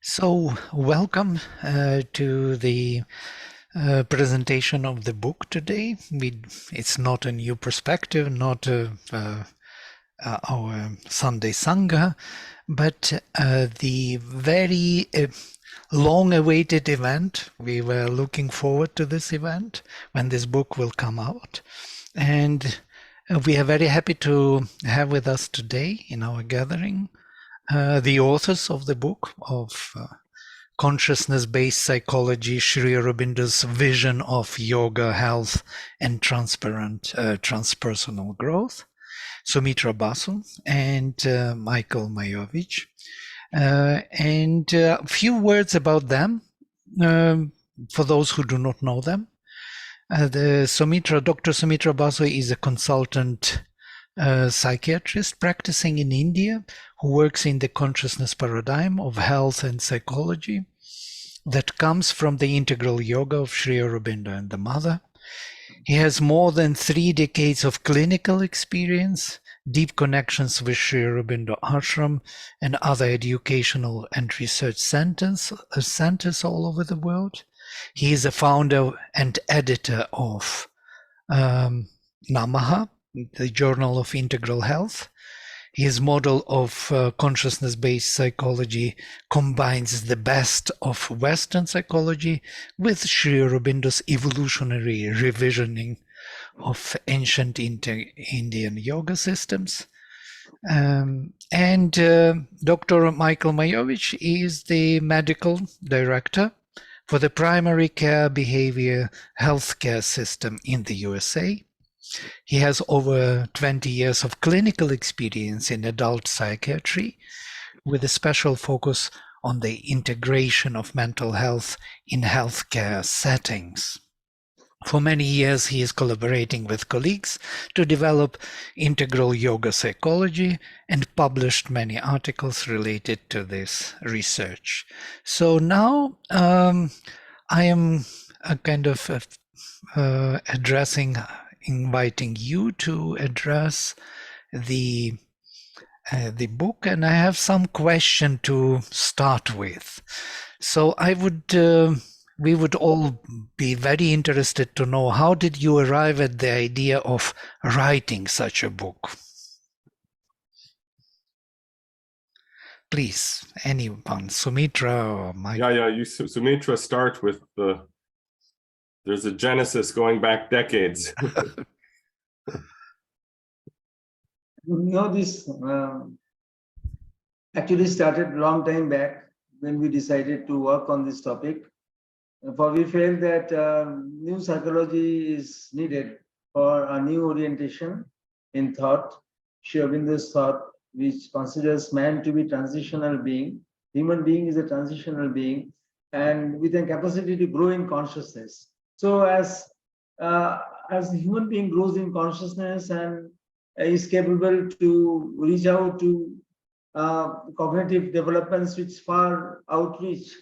So, welcome to the presentation of the book today. It's not a new perspective, not our Sunday Sangha, but the very long-awaited event. We were looking forward to this event when this book will come out. And we are very happy to have with us today in our gathering the authors of the book of Consciousness-Based Psychology, Sri Aurobindo's Vision of Yoga, Health and Transpersonal Growth, Sumitra Basu and Michael Majowicz. And a few words about them, for those who do not know them. Dr. Sumitra Basu is a consultant psychiatrist practicing in India who works in the consciousness paradigm of health and psychology that comes from the integral yoga of Sri Aurobindo and the Mother. He has more than 3 decades of clinical experience, deep connections with Sri Aurobindo Ashram and other educational and research centers all over the world. He is a founder and editor of Namaha, the Journal of Integral Health. His model of consciousness-based psychology combines the best of Western psychology with Sri Aurobindo's evolutionary revisioning of ancient Indian yoga systems. And Dr. Michael Majowicz is the medical director for the primary care behavior healthcare system in the USA. He has over 20 years of clinical experience in adult psychiatry with a special focus on the integration of mental health in healthcare settings. For many years, he is collaborating with colleagues to develop integral yoga psychology and published many articles related to this research. So now I am inviting you to address the book, and I have some question to start with. So we would all be very interested to know, how did you arrive at the idea of writing such a book? Please, anyone, Sumitra or Mike? Yeah, Sumitra, start with there's a genesis going back decades. This actually started a long time back when we decided to work on this topic. For we felt that new psychology is needed for a new orientation in thought, Sri Aurobindo's thought, which considers man to be transitional being. Human being is a transitional being and with a capacity to grow in consciousness. So as the human being grows in consciousness and is capable to reach out to cognitive developments which far outreach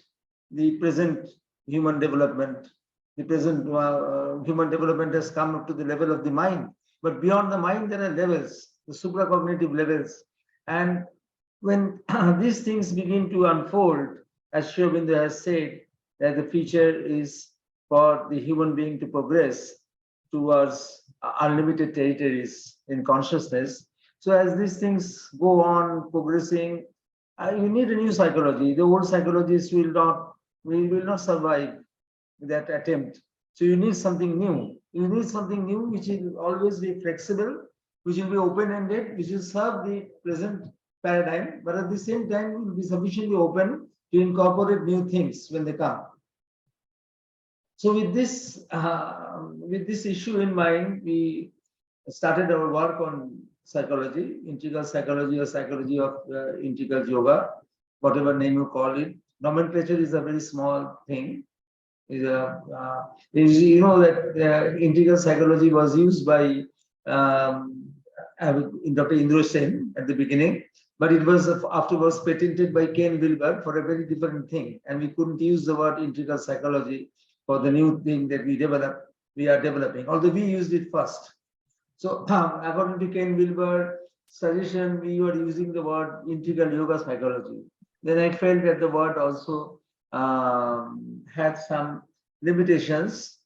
the present human development. The present human development has come up to the level of the mind, but beyond the mind there are levels, the supracognitive levels. And when these things begin to unfold, as Sri Aurobindo has said, that the future is for the human being to progress towards unlimited territories in consciousness. So as these things go on progressing, you need a new psychology. The old psychologists will not survive that attempt. So you need something new. You need something new which will always be flexible, which will be open-ended, which will serve the present paradigm, but at the same time will be sufficiently open to incorporate new things when they come. So with this issue in mind, we started our work on psychology, integral psychology or psychology of integral yoga, whatever name you call it. Nomenclature is a very small thing. You know that integral psychology was used by Dr. Indra Sen at the beginning, but it was afterwards patented by Ken Wilber for a very different thing, and we couldn't use the word integral psychology for the new thing that we are developing, although we used it first. So according to Ken Wilber's suggestion, we were using the word integral yoga psychology. then I felt that the word also had some limitations.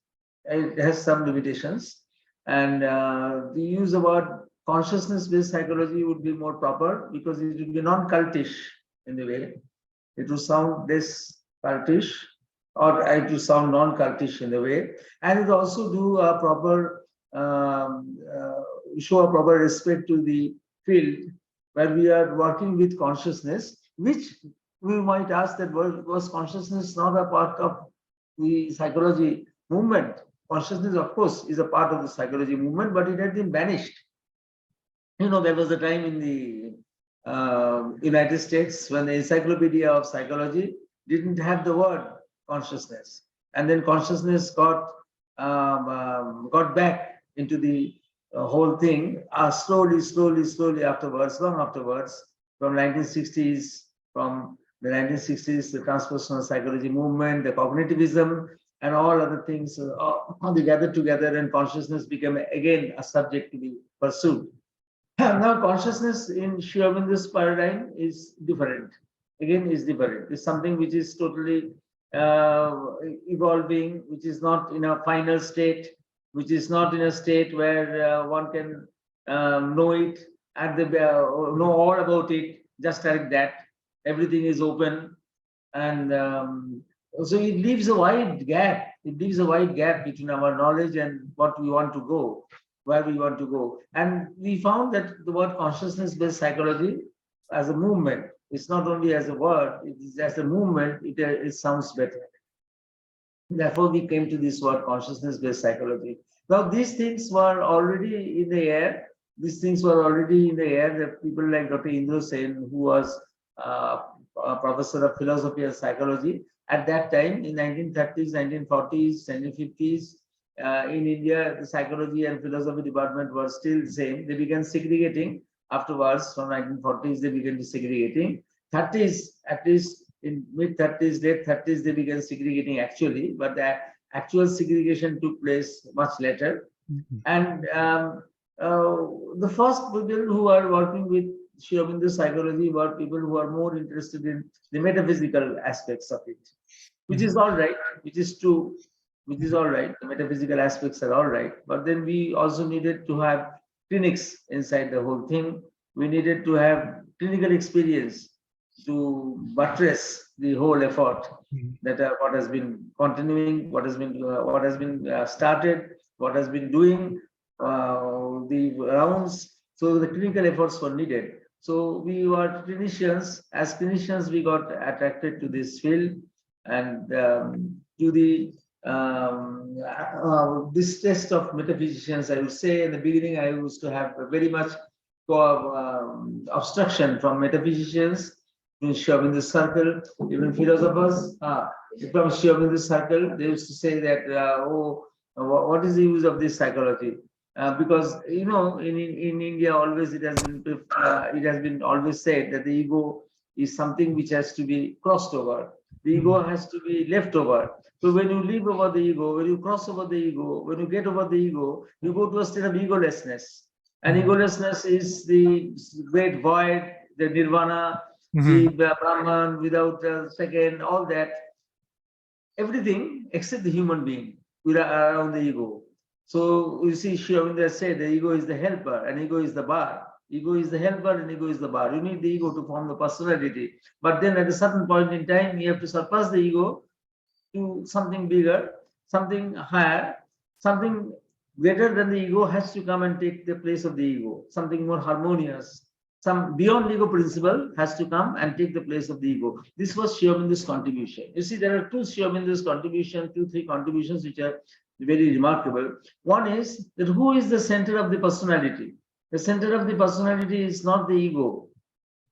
It has some limitations, and the use of word consciousness-based psychology would be more proper because it would be non-cultish in the way. It would sound less cultish, or it would sound non-cultish in the way, and it also do a proper show a proper respect to the field where we are working with consciousness, which we might ask that was consciousness not a part of the psychology movement? Consciousness, of course, is a part of the psychology movement, but it had been banished. There was a time in the United States when the Encyclopedia of Psychology didn't have the word consciousness, and then consciousness got back into the whole thing slowly afterwards, long afterwards, from 1960s, from the 1960s, the transpersonal psychology movement, the cognitivism, and all other things, all they gathered together, and consciousness became again a subject to be pursued. Now, consciousness in Sri Aurobindo's paradigm is different. Again, is different. It's something which is totally evolving, which is not in a final state, which is not in a state where one can know it at the know all about it just like that. Everything is open, and so it leaves a wide gap. It leaves a wide gap between our knowledge and what we want to go, where we want to go. And we found that the word consciousness-based psychology as a movement, it's not only as a word, it is as a movement, it sounds better. Therefore, we came to this word consciousness-based psychology. Now, these things were already in the air. These things were already in the air. That people like Dr. Indra Sen, who was a professor of philosophy and psychology at that time in 1930s, 1940s, 1950s, in India, the psychology and philosophy department were still the same. They began segregating afterwards. From 1940s, they began segregating. 30s, at least in mid 30s, late 30s, they began segregating actually, but the actual segregation took place much later. And the first people who are working with Sri Aurobindo psychology were people who are more interested in the metaphysical aspects of it, which is all right, which is true, which is all right. The metaphysical aspects are all right. But then we also needed to have clinics inside the whole thing. We needed to have clinical experience to buttress the whole effort that what has been continuing, what has been started, what has been doing the rounds. So the clinical efforts were needed. So we were clinicians. As clinicians, we got attracted to this field and to the this test of metaphysicians. I would say in the beginning, I used to have very much obstruction from metaphysicians in Sri Aurobindo circle, even philosophers from Sri Aurobindo circle. They used to say that, what is the use of this psychology? Because in India always it has been always said that the ego is something which has to be crossed over. The ego has to be left over. So when you leap over the ego, when you cross over the ego, when you get over the ego, you go to a state of egolessness. And egolessness is the great void, the nirvana, the Brahman without a second, all that. Everything except the human being around the ego. So you see, Sri Aurobindo said the ego is the helper and ego is the bar. Ego is the helper and ego is the bar. You need the ego to form the personality. But then at a certain point in time, you have to surpass the ego to something bigger, something higher, something greater than the ego has to come and take the place of the ego, something more harmonious. Some beyond ego principle has to come and take the place of the ego. This was Sri Aurobindo's contribution. You see, there are two Sri Aurobindo's contributions, three contributions which are very remarkable. One is that who is the center of the personality? The center of the personality is not the ego.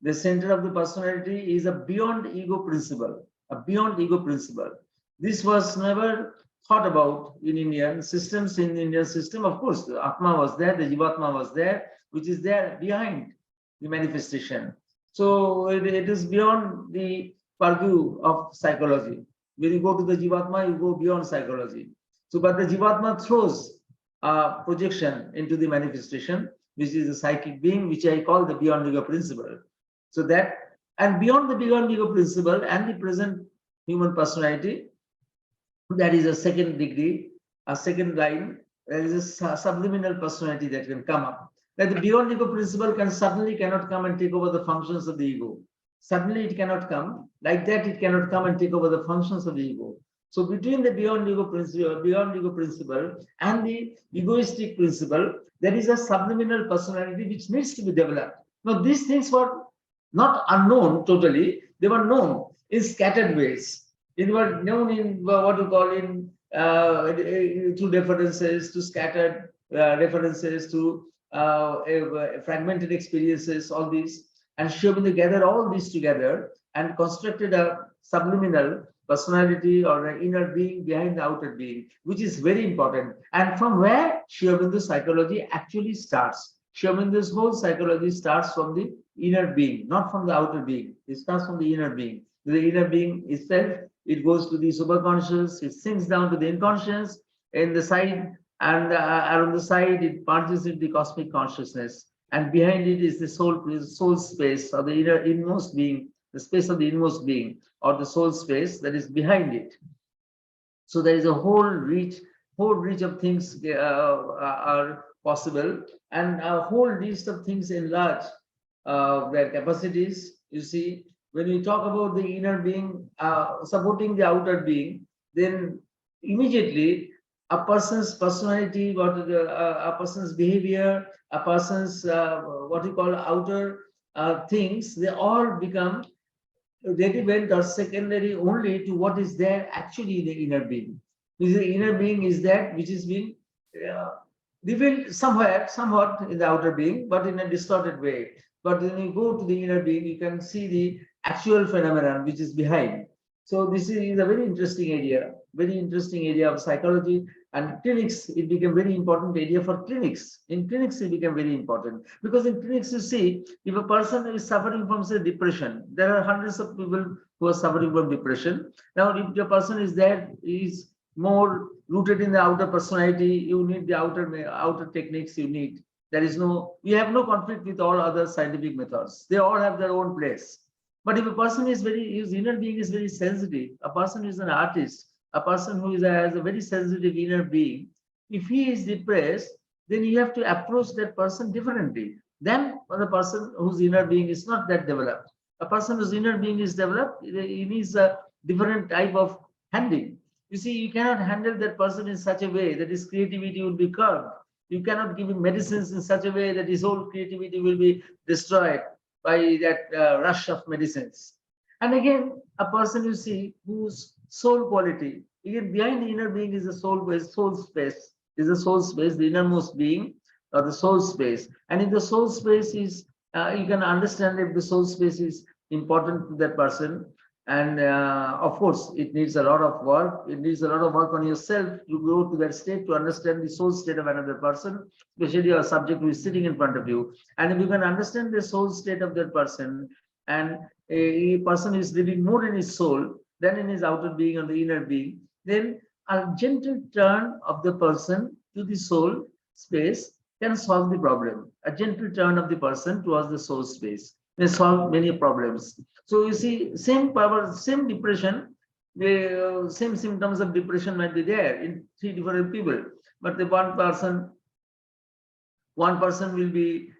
The center of the personality is a beyond ego principle, a beyond ego principle. This was never thought about in Indian systems. In Indian system, of course, the Atma was there, the Jivatma was there, which is there behind the manifestation. So it is beyond the purview of psychology. When you go to the Jivatma, you go beyond psychology. So, but the Jivatma throws a projection into the manifestation, which is a psychic being, which I call the beyond ego principle. So that And beyond the beyond ego principle and the present human personality, that is a second degree, a second line, there is a subliminal personality that can come up. That the beyond ego principle cannot come and take over the functions of the ego. Suddenly it cannot come. Like that, it cannot come and take over the functions of the ego. So between the beyond ego principle and the egoistic principle, there is a subliminal personality which needs to be developed. Now, these things were not unknown totally, they were known in scattered ways. It was known in what you call in through references to scattered references to fragmented experiences, all these, and Sri Aurobindo gathered all these together and constructed a subliminal personality or an inner being behind the outer being, which is very important. And from where Sri Aurobindo's psychology actually starts. Sri Aurobindo's whole psychology starts from the inner being, not from the outer being. It starts from the inner being. The inner being itself, it goes to the superconscious, it sinks down to the inconscious, in the side, and around the side, it merges into the cosmic consciousness. And behind it is the soul space, or the inmost being, the space of the inmost being, or the soul space that is behind it. So there is a whole reach of things are possible, and a whole list of things enlarge their capacities. You see, when we talk about the inner being supporting the outer being, then immediately a person's personality, a person's behavior, a person's what we call outer things, they all become relevant or secondary only to what is there actually in the inner being. The inner being is that which is being revealed somewhat in the outer being, but in a distorted way. But when you go to the inner being, you can see the actual phenomenon which is behind. So this is a very interesting area of psychology. And clinics, it became very important area for clinics. In clinics, it became very important because in clinics, you see, if a person is suffering from, say, depression, there are hundreds of people who are suffering from depression. Now, if the person is there, is more rooted in the outer personality, you need the outer techniques you need. We have no conflict with all other scientific methods. They all have their own place. But if a person his inner being is very sensitive, a person who is an artist, a person who has a very sensitive inner being, if he is depressed, then you have to approach that person differently than the person whose inner being is not that developed. A person whose inner being is developed, he needs a different type of handling. You see, you cannot handle that person in such a way that his creativity will be curbed. You cannot give him medicines in such a way that his whole creativity will be destroyed by that rush of medicines. And again, a person you see whose soul quality, again behind the inner being is the soul space, the innermost being or the soul space. And if the soul space is, you can understand if the soul space is important to that person. And of course, it needs a lot of work. It needs a lot of work on yourself to go to that state to understand the soul state of another person, especially a subject who is sitting in front of you. And if you can understand the soul state of that person, and a person is living more in his soul than in his outer being or the inner being, then a gentle turn of the person to the soul space can solve the problem. A gentle turn of the person towards the soul space may solve many problems. So you see, same power, same depression, the same symptoms of depression might be there in three different people, but the one person will be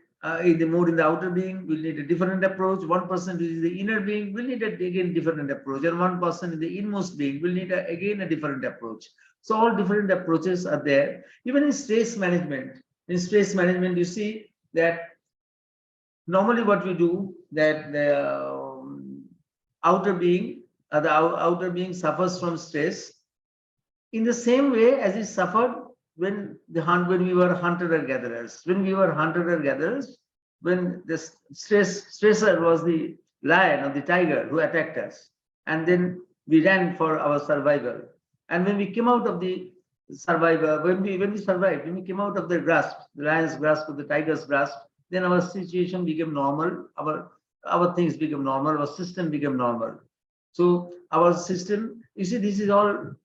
in the more in the outer being will need a different approach. One person who is the inner being will need again different approach, and one person in the inmost being will need again a different approach. So all different approaches are there. Even in stress management, you see that normally what we do, that the outer being suffers from stress in the same way as it suffered when we were hunter-gatherers. When the stressor was the lion or the tiger who attacked us, and then we ran for our survival. And when we came out of the survivor, when we survived, when we came out of the grasp, the lion's grasp or the tiger's grasp, then our situation became normal. Our things become normal. Our system became normal. So our system, you see, this is all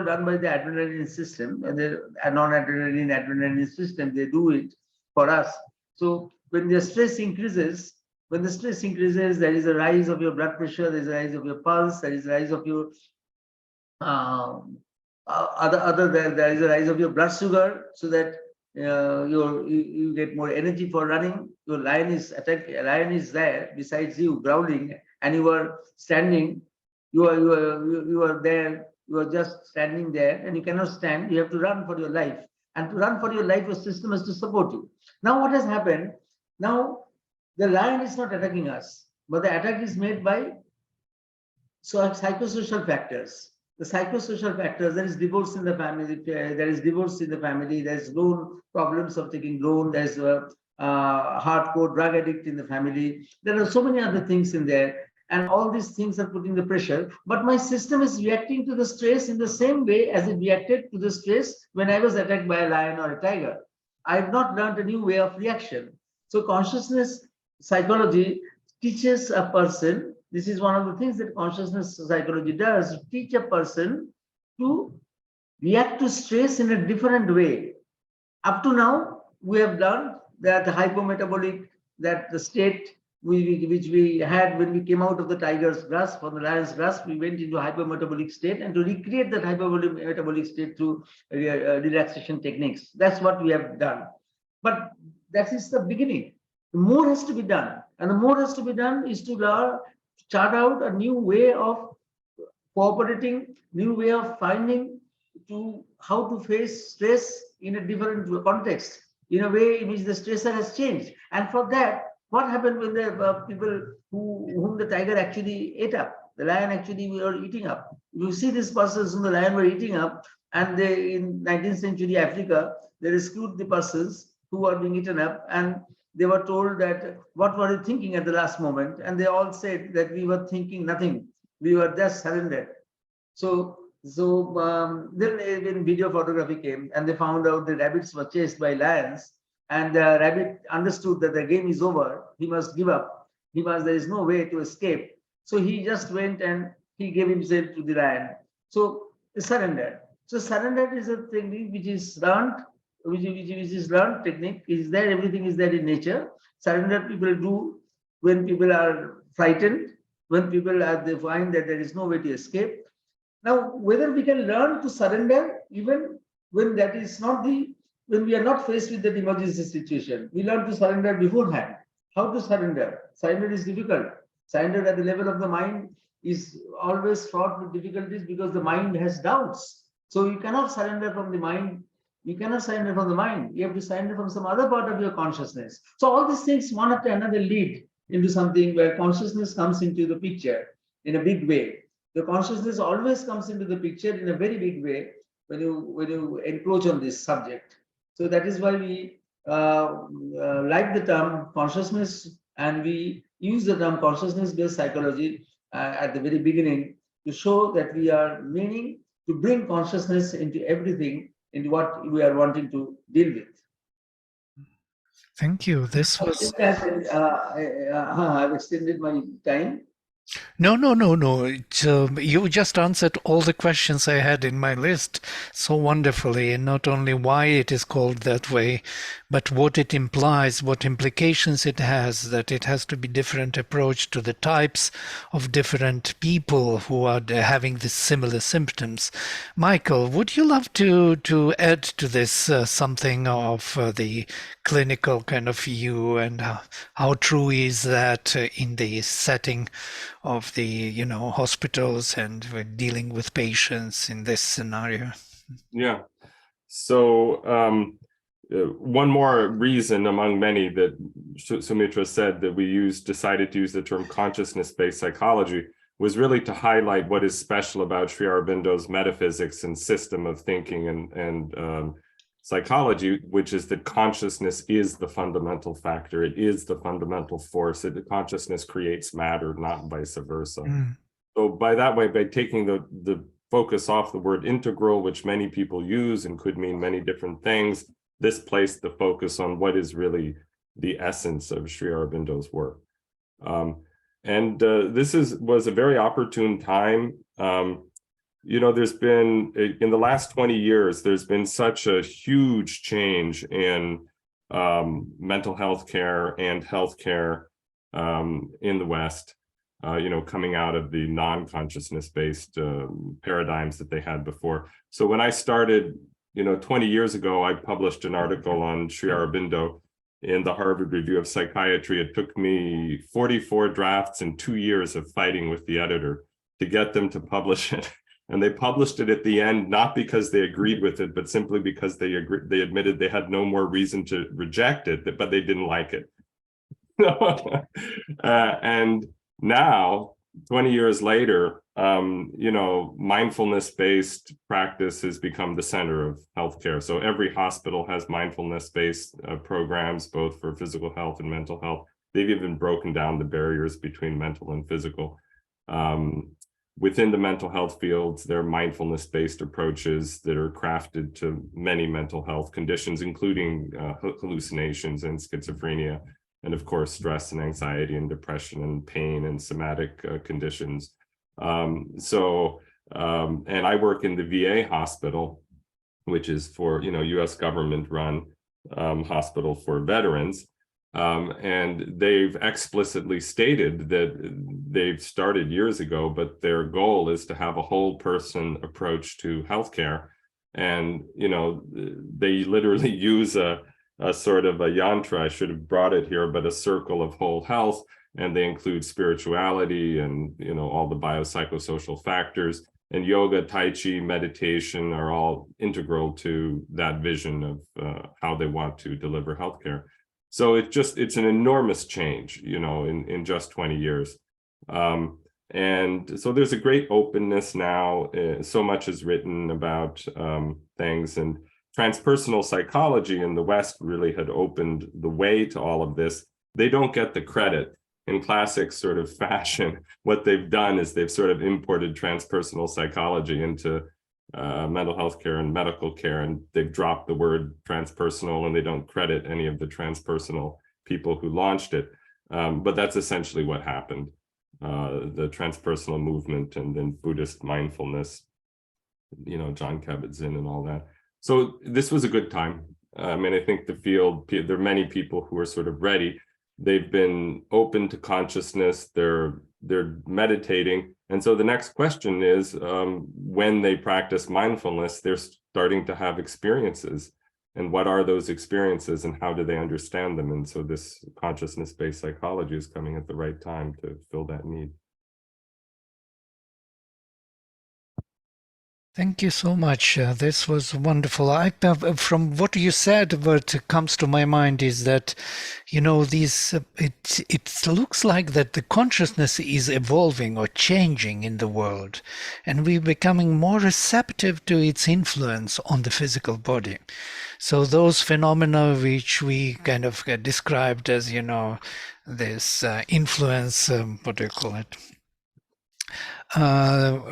done by the adrenaline system, and the non-adrenaline system. They do it for us. So when the stress increases, When the stress increases, there is a rise of your blood pressure, there is a rise of your pulse, there is a rise of your there is a rise of your blood sugar, so that you get more energy for running. Your lion is there besides you growling, and you are standing. You are there. You are just standing there, and you cannot stand. You have to run for your life, and to run for your life, your system has to support you. Now, what has happened? Now, the lion is not attacking us, but the attack is made by psychosocial factors. The psychosocial factors, there is divorce in the family, there's loan, problems of taking loan, there's a hardcore drug addict in the family. There are so many other things in there, and all these things are putting the pressure. But my system is reacting to the stress in the same way as it reacted to the stress when I was attacked by a lion or a tiger. I have not learned a new way of reaction. So consciousness psychology teaches a person. This is one of the things that consciousness psychology does, teach a person to react to stress in a different way. Up to now, we have learned that the hypometabolic, that the state which we had when we came out of the tiger's grasp, from the lion's grasp, we went into hypometabolic state, and to recreate that hypometabolic state through relaxation techniques. That's what we have done. But that is the beginning. More has to be done, and the more has to be done is to chart out a new way of cooperating, new way of finding to how to face stress in a different context, in a way in which the stressor has changed. And for that, what happened when the people whom the tiger actually ate up, the lion actually were eating up? You see these persons whom the lion were eating up, and they, in 19th century Africa, they rescued the persons who are being eaten up, and they were told that, what were you thinking at the last moment? And they all said that we were thinking nothing. We were just surrendered. So then when video photography came, and they found out the rabbits were chased by lions, and the rabbit understood that the game is over. He must give up. There is no way to escape. So he just went and he gave himself to the lion. So surrendered. So surrender is a thing which is learned, which is learned technique. Is there, everything is there in nature. Surrender people do when people are frightened, when people they find that there is no way to escape. Now, whether we can learn to surrender even when that is not when we are not faced with that emergency situation, we learn to surrender beforehand. How to surrender? Surrender is difficult. Surrender at the level of the mind is always fraught with difficulties, because the mind has doubts. So you cannot surrender from the mind. You cannot surrender from the mind. You have to surrender from some other part of your consciousness. So all these things, one after another, lead into something where consciousness comes into the picture in a big way. The consciousness always comes into the picture in a very big way when you encroach on this subject. So that is why we like the term consciousness, and we use the term consciousness-based psychology at the very beginning to show that we are meaning to bring consciousness into everything, into what we are wanting to deal with. Thank you. This was. I've extended my time. No. You just answered all the questions I had in my list so wonderfully, and not only why it is called that way, but what it implies, what implications it has, that it has to be different approach to the types of different people who are having the similar symptoms. Michael, would you love to add to this something of the clinical kind of view, and how true is that in the setting of the hospitals and dealing with patients in this scenario? Yeah. So one more reason among many that Sumitra said that we decided to use the term consciousness-based psychology was really to highlight what is special about Sri Aurobindo's metaphysics and system of thinking and psychology, which is that consciousness is the fundamental factor. It is the fundamental force. Consciousness creates matter, not vice versa. So by taking the focus off the word integral, which many people use and could mean many different things, this placed the focus on what is really the essence of Sri Aurobindo's work. This was a very opportune time. There's been, in the last 20 years, there's been such a huge change in mental health care and healthcare in the West, coming out of the non-consciousness-based paradigms that they had before. So when I started, 20 years ago, I published an article on Sri Aurobindo in the Harvard Review of Psychiatry. It took me 44 drafts and 2 years of fighting with the editor to get them to publish it. And they published it at the end, not because they agreed with it, but simply because they admitted they had no more reason to reject it, but they didn't like it. And now, 20 years later, mindfulness-based practice has become the center of healthcare. So every hospital has mindfulness-based programs, both for physical health and mental health. They've even broken down the barriers between mental and physical. Within the mental health fields, there are mindfulness-based approaches that are crafted to many mental health conditions, including hallucinations and schizophrenia, and of course, stress and anxiety and depression and pain and somatic conditions. And I work in the VA hospital, which is for, US government-run hospital for veterans. And they've explicitly stated that they've started years ago, but their goal is to have a whole person approach to healthcare. And, they literally use a sort of a yantra, I should have brought it here, but a circle of whole health. And they include spirituality and, all the biopsychosocial factors. And yoga, Tai Chi, meditation are all integral to that vision of how they want to deliver healthcare. So it's an enormous change, in just 20 years. And so there's a great openness now. So much is written about things, and transpersonal psychology in the West really had opened the way to all of this. They don't get the credit. In classic sort of fashion, what they've done is they've sort of imported transpersonal psychology into mental health care and medical care, and they've dropped the word transpersonal, and they don't credit any of the transpersonal people who launched it. But that's essentially what happened. The transpersonal movement and then Buddhist mindfulness, John Kabat-Zinn and all that. So this was a good time. I think the field, there are many people who are sort of ready. They've been open to consciousness, they're meditating. And so the next question is, when they practice mindfulness, they're starting to have experiences. And what are those experiences and how do they understand them? And so this consciousness-based psychology is coming at the right time to fill that need. Thank you so much. This was wonderful. From what you said, what comes to my mind is that, it looks like that the consciousness is evolving or changing in the world, and we're becoming more receptive to its influence on the physical body. So those phenomena which we kind of described as, this influence, what do you call it?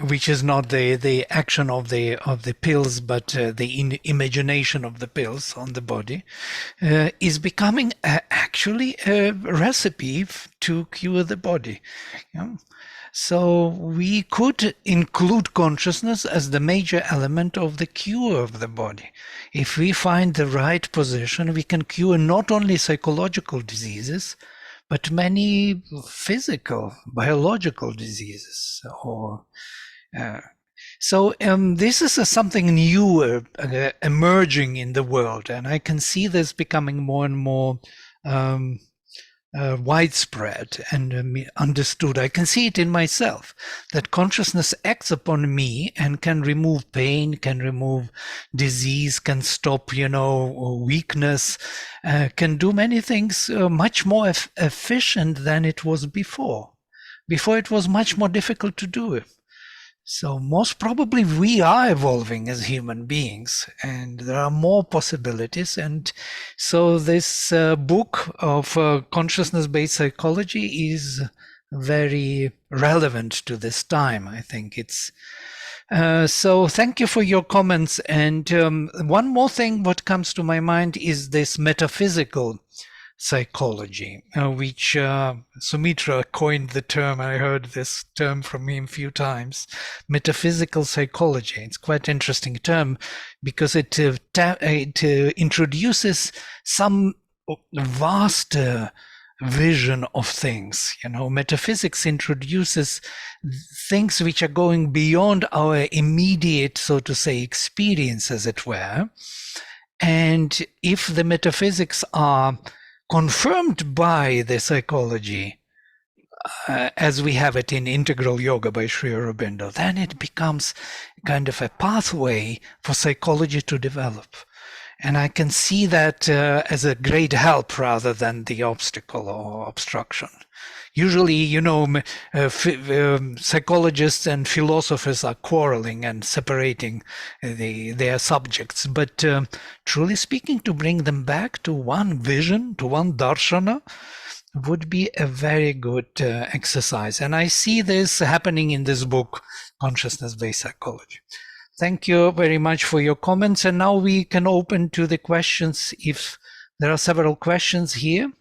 Which is not the action of the pills, but the imagination of the pills on the body, is becoming actually a recipe to cure the body. So we could include consciousness as the major element of the cure of the body. If we find the right position, we can cure not only psychological diseases, but many physical, biological diseases. So this is something new emerging in the world, and I can see this becoming more and more widespread and understood. I can see it in myself, that consciousness acts upon me and can remove pain, can remove disease, can stop, weakness, can do many things much more efficient than it was before. Before it was much more difficult to do it. So most probably we are evolving as human beings, and there are more possibilities. And so this book of consciousness-based psychology is very relevant to this time. I think it's so thank you for your comments. And one more thing what comes to my mind is this metaphysical psychology, which Sumitra coined the term. I heard this term from him a few times, metaphysical psychology. It's quite an interesting term because it introduces some vast vision of things. Metaphysics introduces things which are going beyond our immediate, so to say, experience, as it were. And if the metaphysics are confirmed by the psychology, as we have it in Integral Yoga by Sri Aurobindo, then it becomes kind of a pathway for psychology to develop. And I can see that as a great help rather than the obstacle or obstruction. Usually, psychologists and philosophers are quarreling and separating their subjects. But truly speaking, to bring them back to one vision, to one darshana, would be a very good exercise. And I see this happening in this book, Consciousness-Based Psychology. Thank you very much for your comments. And now we can open to the questions if there are several questions here.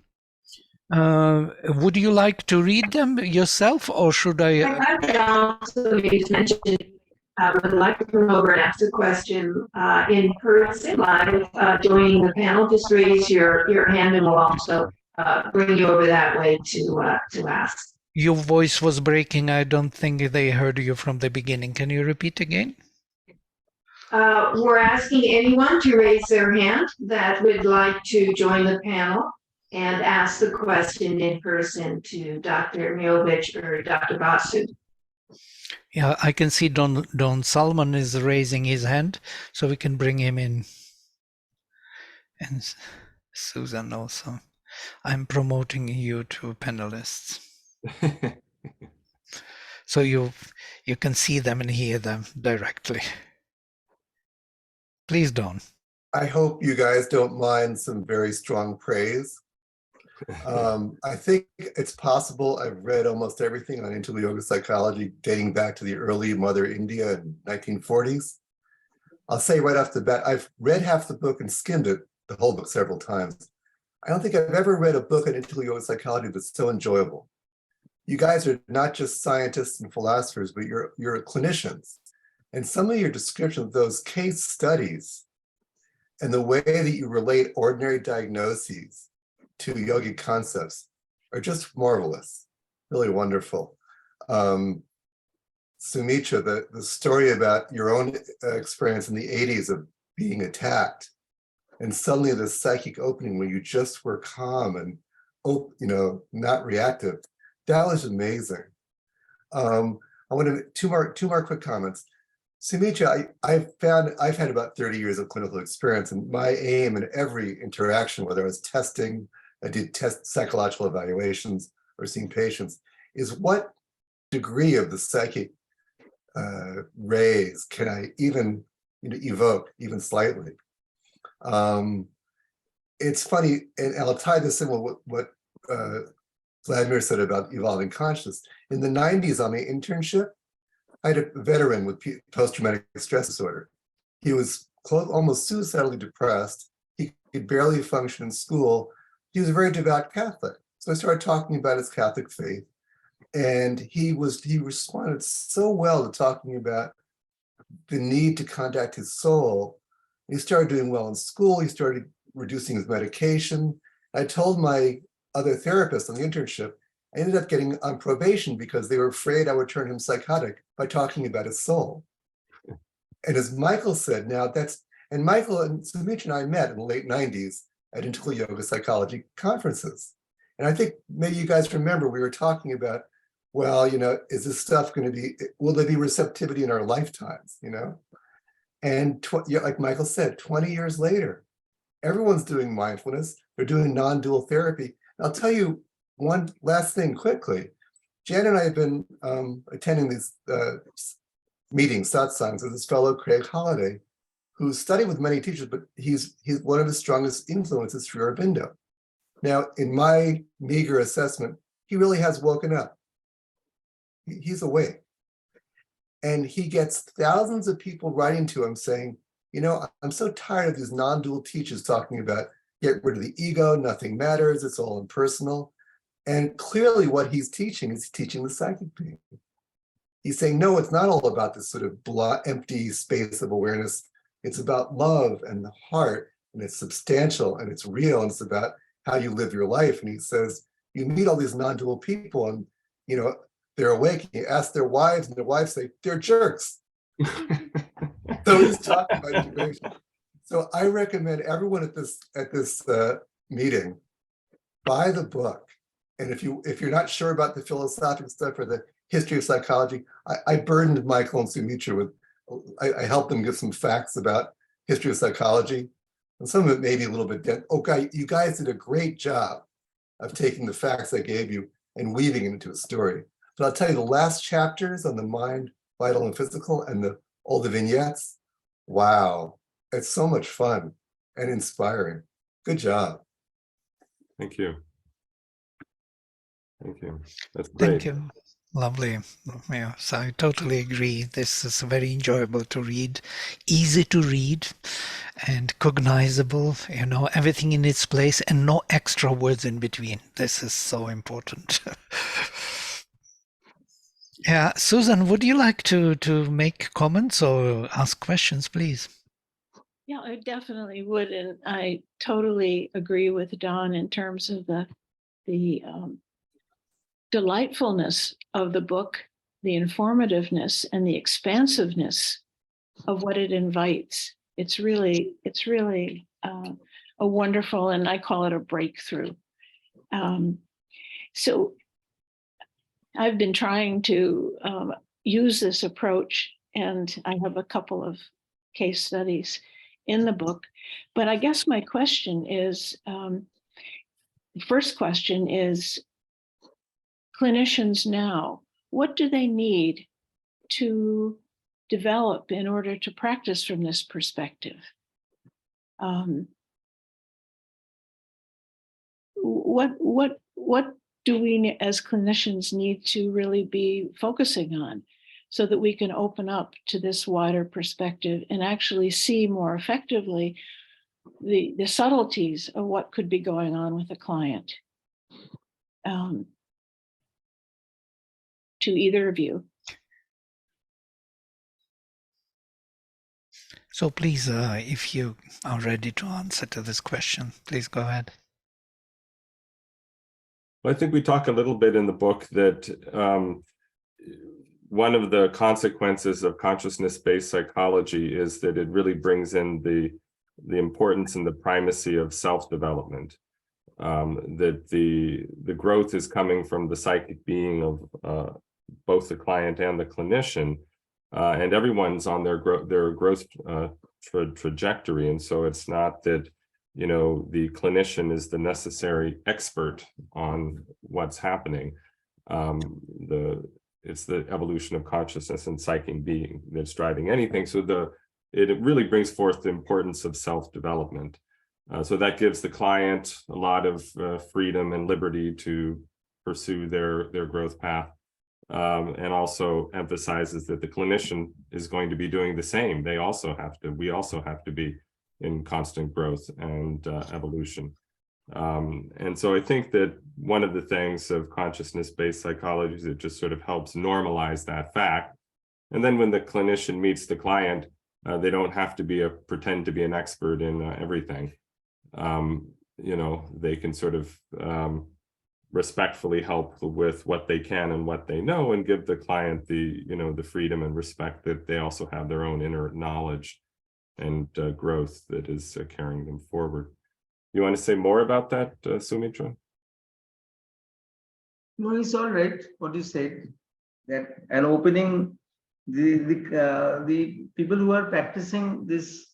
Would you like to read them yourself, or should I? I also just mentioned would like to come over and ask a question in person live, joining the panel. Just raise your hand and we'll also bring you over that way to ask. Your voice was breaking. I don't think they heard you from the beginning. Can you repeat again? We're asking anyone to raise their hand that would like to join the panel and ask the question in person to Dr. Miovich or Dr. Basu. Yeah, I can see Don Salman is raising his hand, so we can bring him in. And Susan also. I'm promoting you to panelists. So you can see them and hear them directly. Please, Don. I hope you guys don't mind some very strong praise. I think it's possible. I've read almost everything on integral yoga psychology dating back to the early Mother India in 1940s. I'll say right off the bat, I've read half the book and skimmed it, the whole book, several times. I don't think I've ever read a book on integral yoga psychology that's so enjoyable. You guys are not just scientists and philosophers, but you're clinicians. And some of your descriptions of those case studies and the way that you relate ordinary diagnoses to yogic concepts are just marvelous, really wonderful. Sumitra, the story about your own experience in the 80s of being attacked and suddenly this psychic opening where you just were calm and not reactive, that was amazing. I want to two more quick comments. Sumitra, I've had about 30 years of clinical experience, and my aim in every interaction, whether I was testing, I did test psychological evaluations or seeing patients, is what degree of the psychic rays can I even evoke, even slightly? It's funny, and I'll tie this in with what Vladimir said about evolving consciousness. In the 90s on my internship, I had a veteran with post-traumatic stress disorder. He was almost suicidally depressed. He could barely function in school. He was a very devout Catholic. So I started talking about his Catholic faith. And he responded so well to talking about the need to contact his soul. He started doing well in school. He started reducing his medication. I told my other therapists on the internship, I ended up getting on probation because they were afraid I would turn him psychotic by talking about his soul. And as Michael said, and Michael and Sumitra and I met in the late 90s at integral yoga psychology conferences. And I think maybe you guys remember we were talking about, well, is this stuff going to be, will there be receptivity in our lifetimes, And like Michael said, 20 years later, everyone's doing mindfulness. They're doing non-dual therapy. And I'll tell you one last thing quickly. Jan and I have been attending these meetings, satsangs, with this fellow, Craig Holliday, who's studied with many teachers, but he's one of the strongest influences for Aurobindo. Now, in my meager assessment, he really has woken up. He's awake. And he gets thousands of people writing to him saying, I'm so tired of these non-dual teachers talking about get rid of the ego, nothing matters, it's all impersonal. And clearly what he's teaching is teaching the psychic being. He's saying, no, it's not all about this sort of empty space of awareness. It's about love and the heart, and it's substantial and it's real, and it's about how you live your life. And he says, you meet all these non-dual people and, you know, they're awake, you ask their wives and their wives say, they're jerks. So he's talking about integration. So I recommend everyone at this meeting, buy the book. And if you're not sure about the philosophical stuff or the history of psychology, I burdened Michael and Sumitra with, I helped them get some facts about history of psychology. And some of it may be a little bit dense. Okay, you guys did a great job of taking the facts I gave you and weaving it into a story. But I'll tell you, the last chapters on the mind, vital and physical, and all the vignettes, wow, it's so much fun and inspiring. Good job. Thank you. Thank you. That's great. Thank you. Lovely. Yes, I totally agree. This is very enjoyable to read, easy to read, and cognizable, you know, everything in its place and no extra words in between. This is so important. Yeah, Susan, would you like to make comments or ask questions, please? Yeah, I definitely would, and I totally agree with Don in terms of the delightfulness of the book, the informativeness, and the expansiveness of what it invites. It's really a wonderful, and I call it a breakthrough. So I've been trying to use this approach, and I have a couple of case studies in the book. But I guess my question is, the first question is, clinicians now, what do they need to develop in order to practice from this perspective? What do we as clinicians need to really be focusing on so that we can open up to this wider perspective and actually see more effectively the subtleties of what could be going on with a client? To either of you. So please, if you are ready to answer to this question, please go ahead. Well, I think we talk a little bit in the book that one of the consequences of consciousness-based psychology is that it really brings in the importance and the primacy of self-development. That the growth is coming from the psychic being of both the client and the clinician, and everyone's on their growth trajectory. And so it's not that, you know, the clinician is the necessary expert on what's happening. It's the evolution of consciousness and psychic being that's driving anything. So it really brings forth the importance of self-development. So that gives the client a lot of freedom and liberty to pursue their growth path, and also emphasizes that the clinician is going to be doing the same. We also have to be in constant growth and evolution. And so I think that one of the things of consciousness-based psychology is it just sort of helps normalize that fact. And then when the clinician meets the client, they don't have to pretend to be an expert in everything. You know, they can sort of respectfully help with what they can and what they know, and give the client the freedom and respect that they also have their own inner knowledge and growth that is carrying them forward. You want to say more about that, Sumitra? No, it's all right what you said, that an opening, the people who are practicing this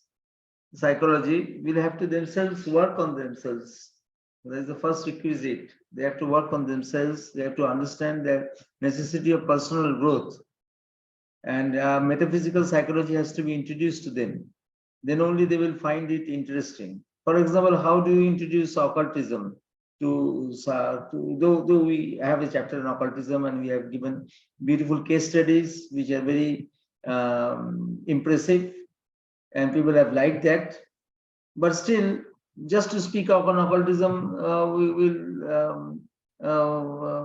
psychology will have to themselves work on themselves. That is the first requisite. They have to work on themselves. They have to understand the necessity of personal growth. And metaphysical psychology has to be introduced to them. Then only they will find it interesting. For example, how do you introduce occultism though we have a chapter on occultism and we have given beautiful case studies which are very impressive, and people have liked that. But still, just to speak of an occultism, we will,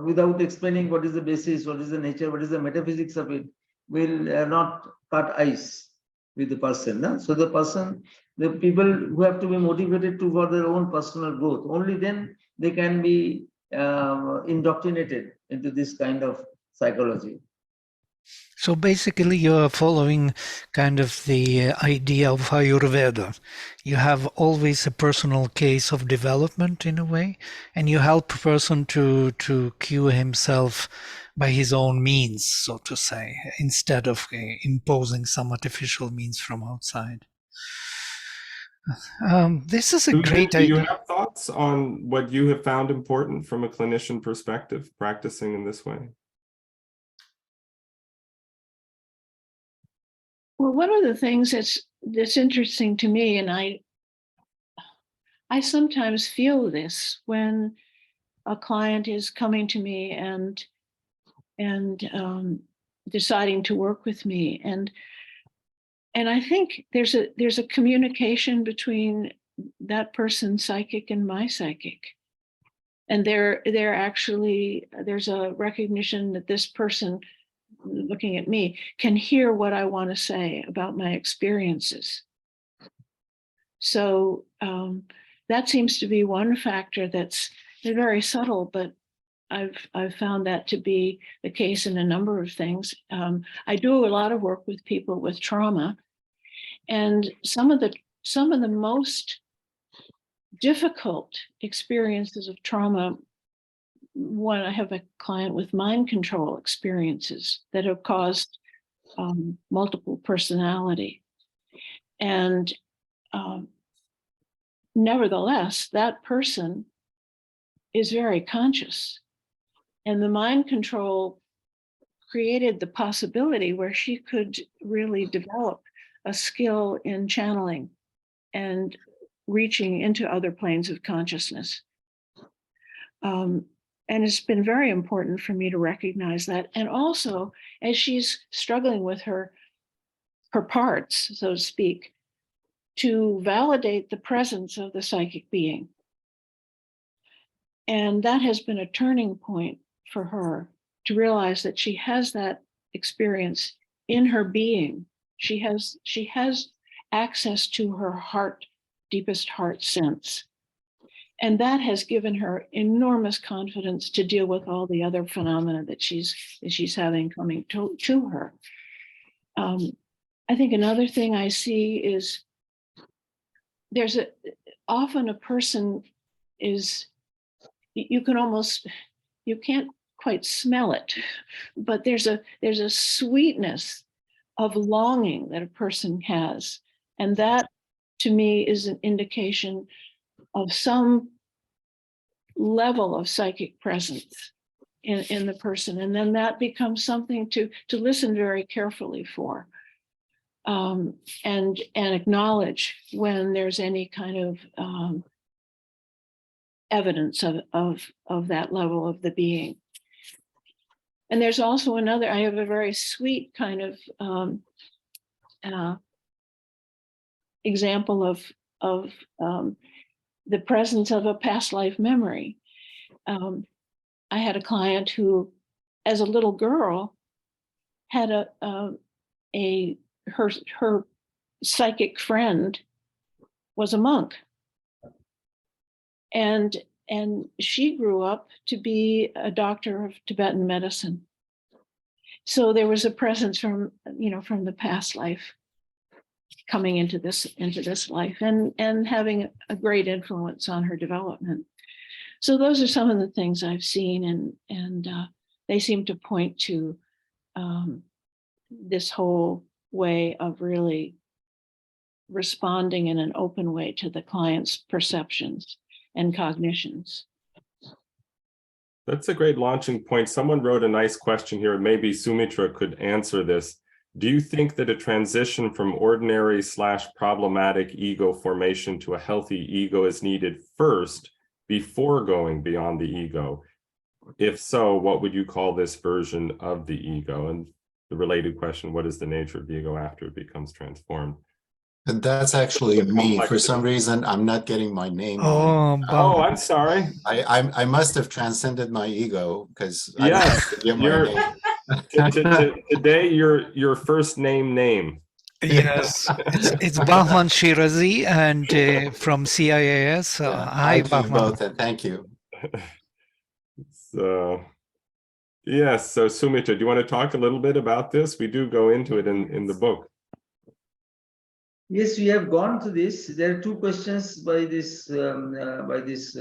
without explaining what is the basis, what is the nature, what is the metaphysics of it, will not cut ice with the person. No? So the people who have to be motivated for their own personal growth, only then they can be indoctrinated into this kind of psychology. So basically, you're following kind of the idea of Ayurveda. You have always a personal case of development in a way, and you help a person to cure himself by his own means, so to say, instead of imposing some artificial means from outside. This is a great Do you idea. have thoughts on what you have found important from a clinician perspective, practicing in this way? Well, one of the things that's interesting to me, and I sometimes feel this when a client is coming to me and deciding to work with me, and I think there's a communication between that person's psychic and my psychic, and they're actually, there's a recognition that this person looking at me can hear what I want to say about my experiences. So that seems to be one factor that's very subtle, but I've found that to be the case in a number of things. I do a lot of work with people with trauma, and some of the most difficult experiences of trauma. One, I have a client with mind control experiences that have caused multiple personality, and nevertheless, that person is very conscious, and the mind control created the possibility where she could really develop a skill in channeling and reaching into other planes of consciousness. And it's been very important for me to recognize that. And also, as she's struggling with her parts, so to speak, to validate the presence of the psychic being. And that has been a turning point for her, to realize that she has that experience in her being. She has access to her heart, deepest heart sense. And that has given her enormous confidence to deal with all the other phenomena that she's having coming to her. I think another thing I see is often a person is, you can't quite smell it, but there's a sweetness of longing that a person has. And that to me is an indication of some level of psychic presence in the person. And then that becomes something to listen very carefully for, and acknowledge when there's any kind of evidence of that level of the being. And there's also another, I have a very sweet kind of example of the presence of a past life memory. I had a client who, as a little girl, had her psychic friend was a monk, and she grew up to be a doctor of Tibetan medicine. So there was a presence from the past life coming into this life, and having a great influence on her development. So those are some of the things I've seen, and they seem to point to this whole way of really responding in an open way to the client's perceptions and cognitions. That's a great launching point. Someone wrote a nice question here. Maybe Sumitra could answer this. Do you think that a transition from ordinary / problematic ego formation to a healthy ego is needed first before going beyond the ego? If so, what would you call this version of the ego? And the related question, what is the nature of the ego after it becomes transformed? And that's actually me. For some reason, I'm not getting my name on. Oh, I'm sorry. I must have transcended my ego, because Yes, I don't get my name. Today your first name. Yes, it's Bahman Shirazi, and from CIAS. Hi, to you Bahman. both, and thank you. So, yes, so Sumitra, do you want to talk a little bit about this? We do go into it in the book. Yes, we have gone to this. There are two questions by this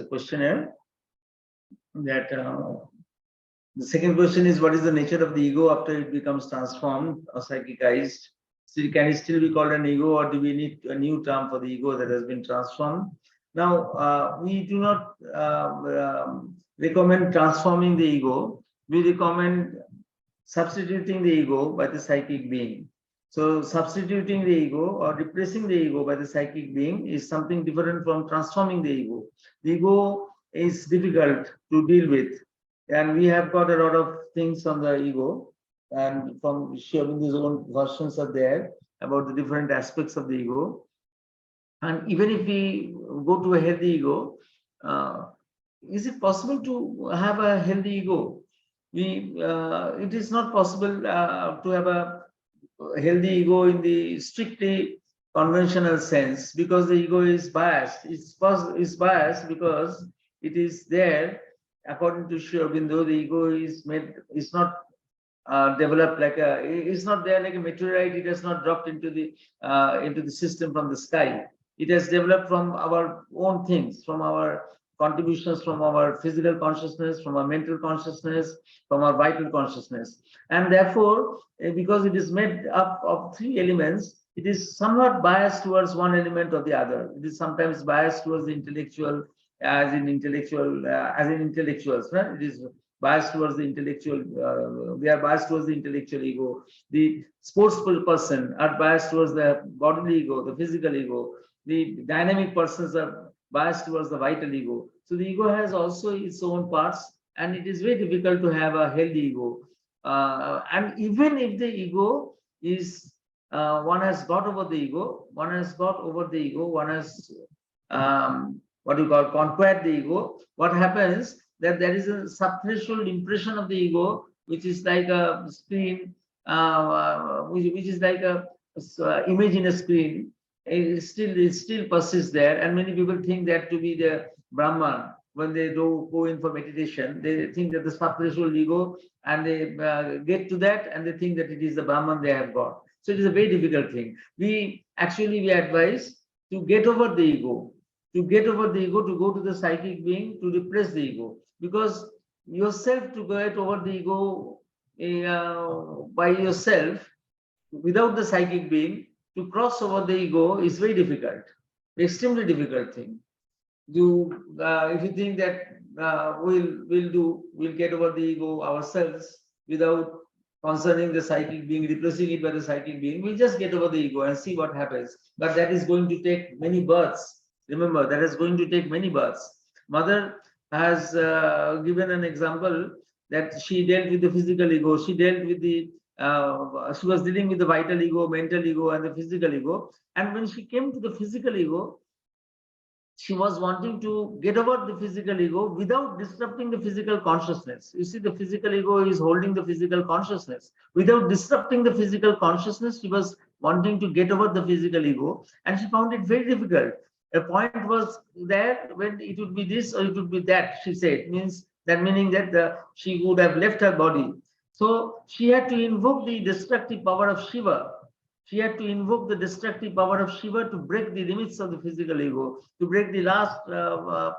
questionnaire. That the second question is, what is the nature of the ego after it becomes transformed or psychicized? Still, can it still be called an ego, or do we need a new term for the ego that has been transformed? Now, we do not recommend transforming the ego. We recommend substituting the ego by the psychic being. So substituting the ego or replacing the ego by the psychic being is something different from transforming the ego. The ego is difficult to deal with, and we have got a lot of things on the ego, and from Sri Aurobindo's own versions are there about the different aspects of the ego. And even if we go to a healthy ego, is it possible to have a healthy ego? It is not possible to have a healthy ego in the strictly conventional sense, because the ego is biased. It's biased because it is there. According to Sri Aurobindo, the ego is not developed like it's not there like a meteorite. It has not dropped into the system from the sky. It has developed from our own things, from our contributions, from our physical consciousness, from our mental consciousness, from our vital consciousness. And therefore, because it is made up of three elements, it is somewhat biased towards one element or the other. It is sometimes biased towards the intellectual, as in intellectuals, right? It is biased towards the intellectual. We are biased towards the intellectual ego. The sportsful person are biased towards the bodily ego, the physical ego. The dynamic persons are biased towards the vital ego. So the ego has also its own parts, and it is very difficult to have a healthy ego. And even if the ego is, one has got over the ego, one has what you call conquered the ego. What happens that there is a subthreshold impression of the ego, which is like a screen, which is like a image in a screen. It still persists there, and many people think that to be the Brahman. When they go in for meditation, they think that the subthreshold ego, and they get to that, and they think that it is the Brahman they have got. So it is a very difficult thing. We advise to get over the ego, to go to the psychic being, to replace the ego, because yourself to get over the ego by yourself without the psychic being, to cross over the ego is very difficult, extremely difficult thing. If you think that we'll get over the ego ourselves without concerning the psychic being, replacing it by the psychic being, we'll just get over the ego and see what happens. But that is going to take many births. Remember, that is going to take many births. Mother has given an example that she dealt with the physical ego. She dealt with she was dealing with the vital ego, mental ego, and the physical ego. And when she came to the physical ego, she was wanting to get over the physical ego without disrupting the physical consciousness. You see, the physical ego is holding the physical consciousness. Without disrupting the physical consciousness, she was wanting to get over the physical ego, and she found it very difficult. A point was there when it would be this or it would be that, she said, meaning that she would have left her body. So she had to invoke the destructive power of Shiva. She had to invoke the destructive power of Shiva to break the limits of the physical ego, to break the last, what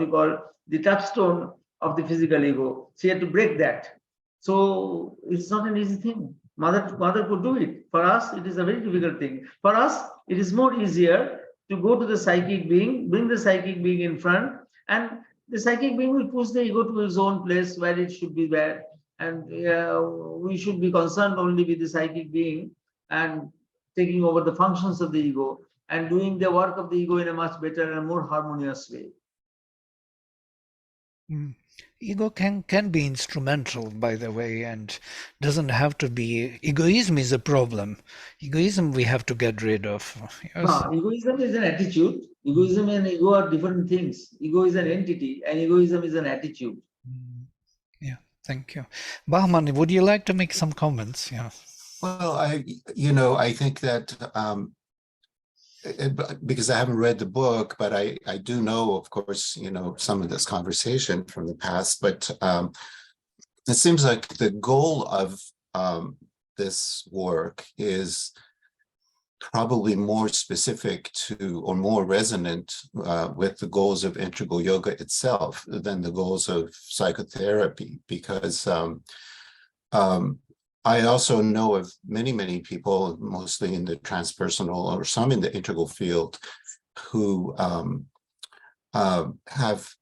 you call, the touchstone of the physical ego. She had to break that. So it's not an easy thing. Mother could do it. For us, it is a very difficult thing. For us, it is more easier to go to the psychic being, bring the psychic being in front, and the psychic being will push the ego to his own place where it should be there. And we should be concerned only with the psychic being and taking over the functions of the ego and doing the work of the ego in a much better and more harmonious way. Ego can be instrumental, by the way, and doesn't have to be. Egoism is a problem. Egoism we have to get rid of. Yes. No, egoism is an attitude. Egoism and ego are different things. Ego is an entity, and egoism is an attitude. Yeah, thank you. Bahman, would you like to make some comments? Yeah. Well, I think that because I haven't read the book, but I do know, of course, some of this conversation from the past, but it seems like the goal of this work is probably more specific to or more resonant with the goals of integral yoga itself than the goals of psychotherapy, because I also know of many, many people, mostly in the transpersonal or some in the integral field, who have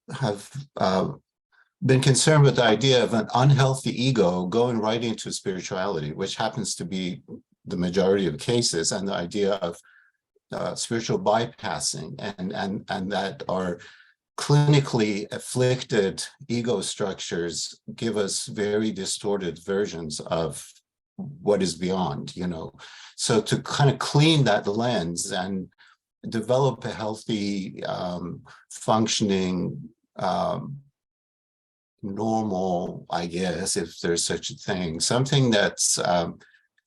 been concerned with the idea of an unhealthy ego going right into spirituality, which happens to be the majority of cases, and the idea of spiritual bypassing, and that our clinically afflicted ego structures give us very distorted versions of what is beyond, So to kind of clean that lens and develop a healthy, functioning, normal, I guess, if there's such a thing, something that's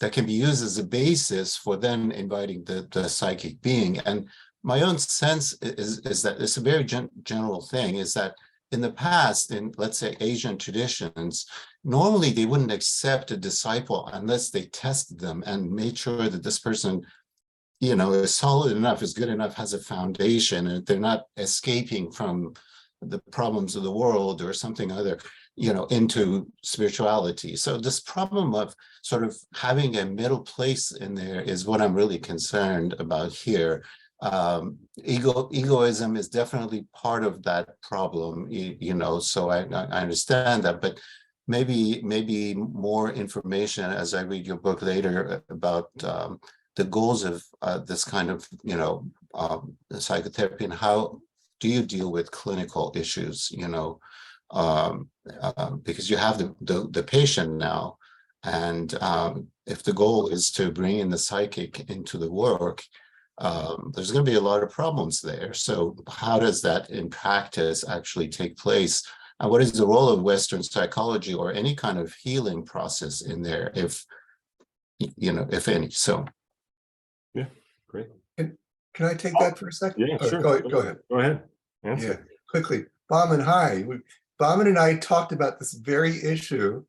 that can be used as a basis for then inviting the psychic being. And my own sense is that it's a very general thing, is that in the past, in, let's say, Asian traditions, normally they wouldn't accept a disciple unless they tested them and made sure that this person, is solid enough, is good enough, has a foundation, and they're not escaping from the problems of the world or something other, into spirituality. So this problem of sort of having a middle place in there is what I'm really concerned about here. Egoism is definitely part of that problem, so I understand that, but maybe more information as I read your book later about the goals of this kind of, psychotherapy, and how do you deal with clinical issues, because you have the patient now, and if the goal is to bring in the psychic into the work, there's going to be a lot of problems there. So how does that in practice actually take place? And what is the role of Western psychology or any kind of healing process in there, if any? So. Yeah, great. Can I take that for a second? Yeah, sure. Go ahead. Go ahead. Answer. Yeah, quickly. Bauman, hi. Bauman and I talked about this very issue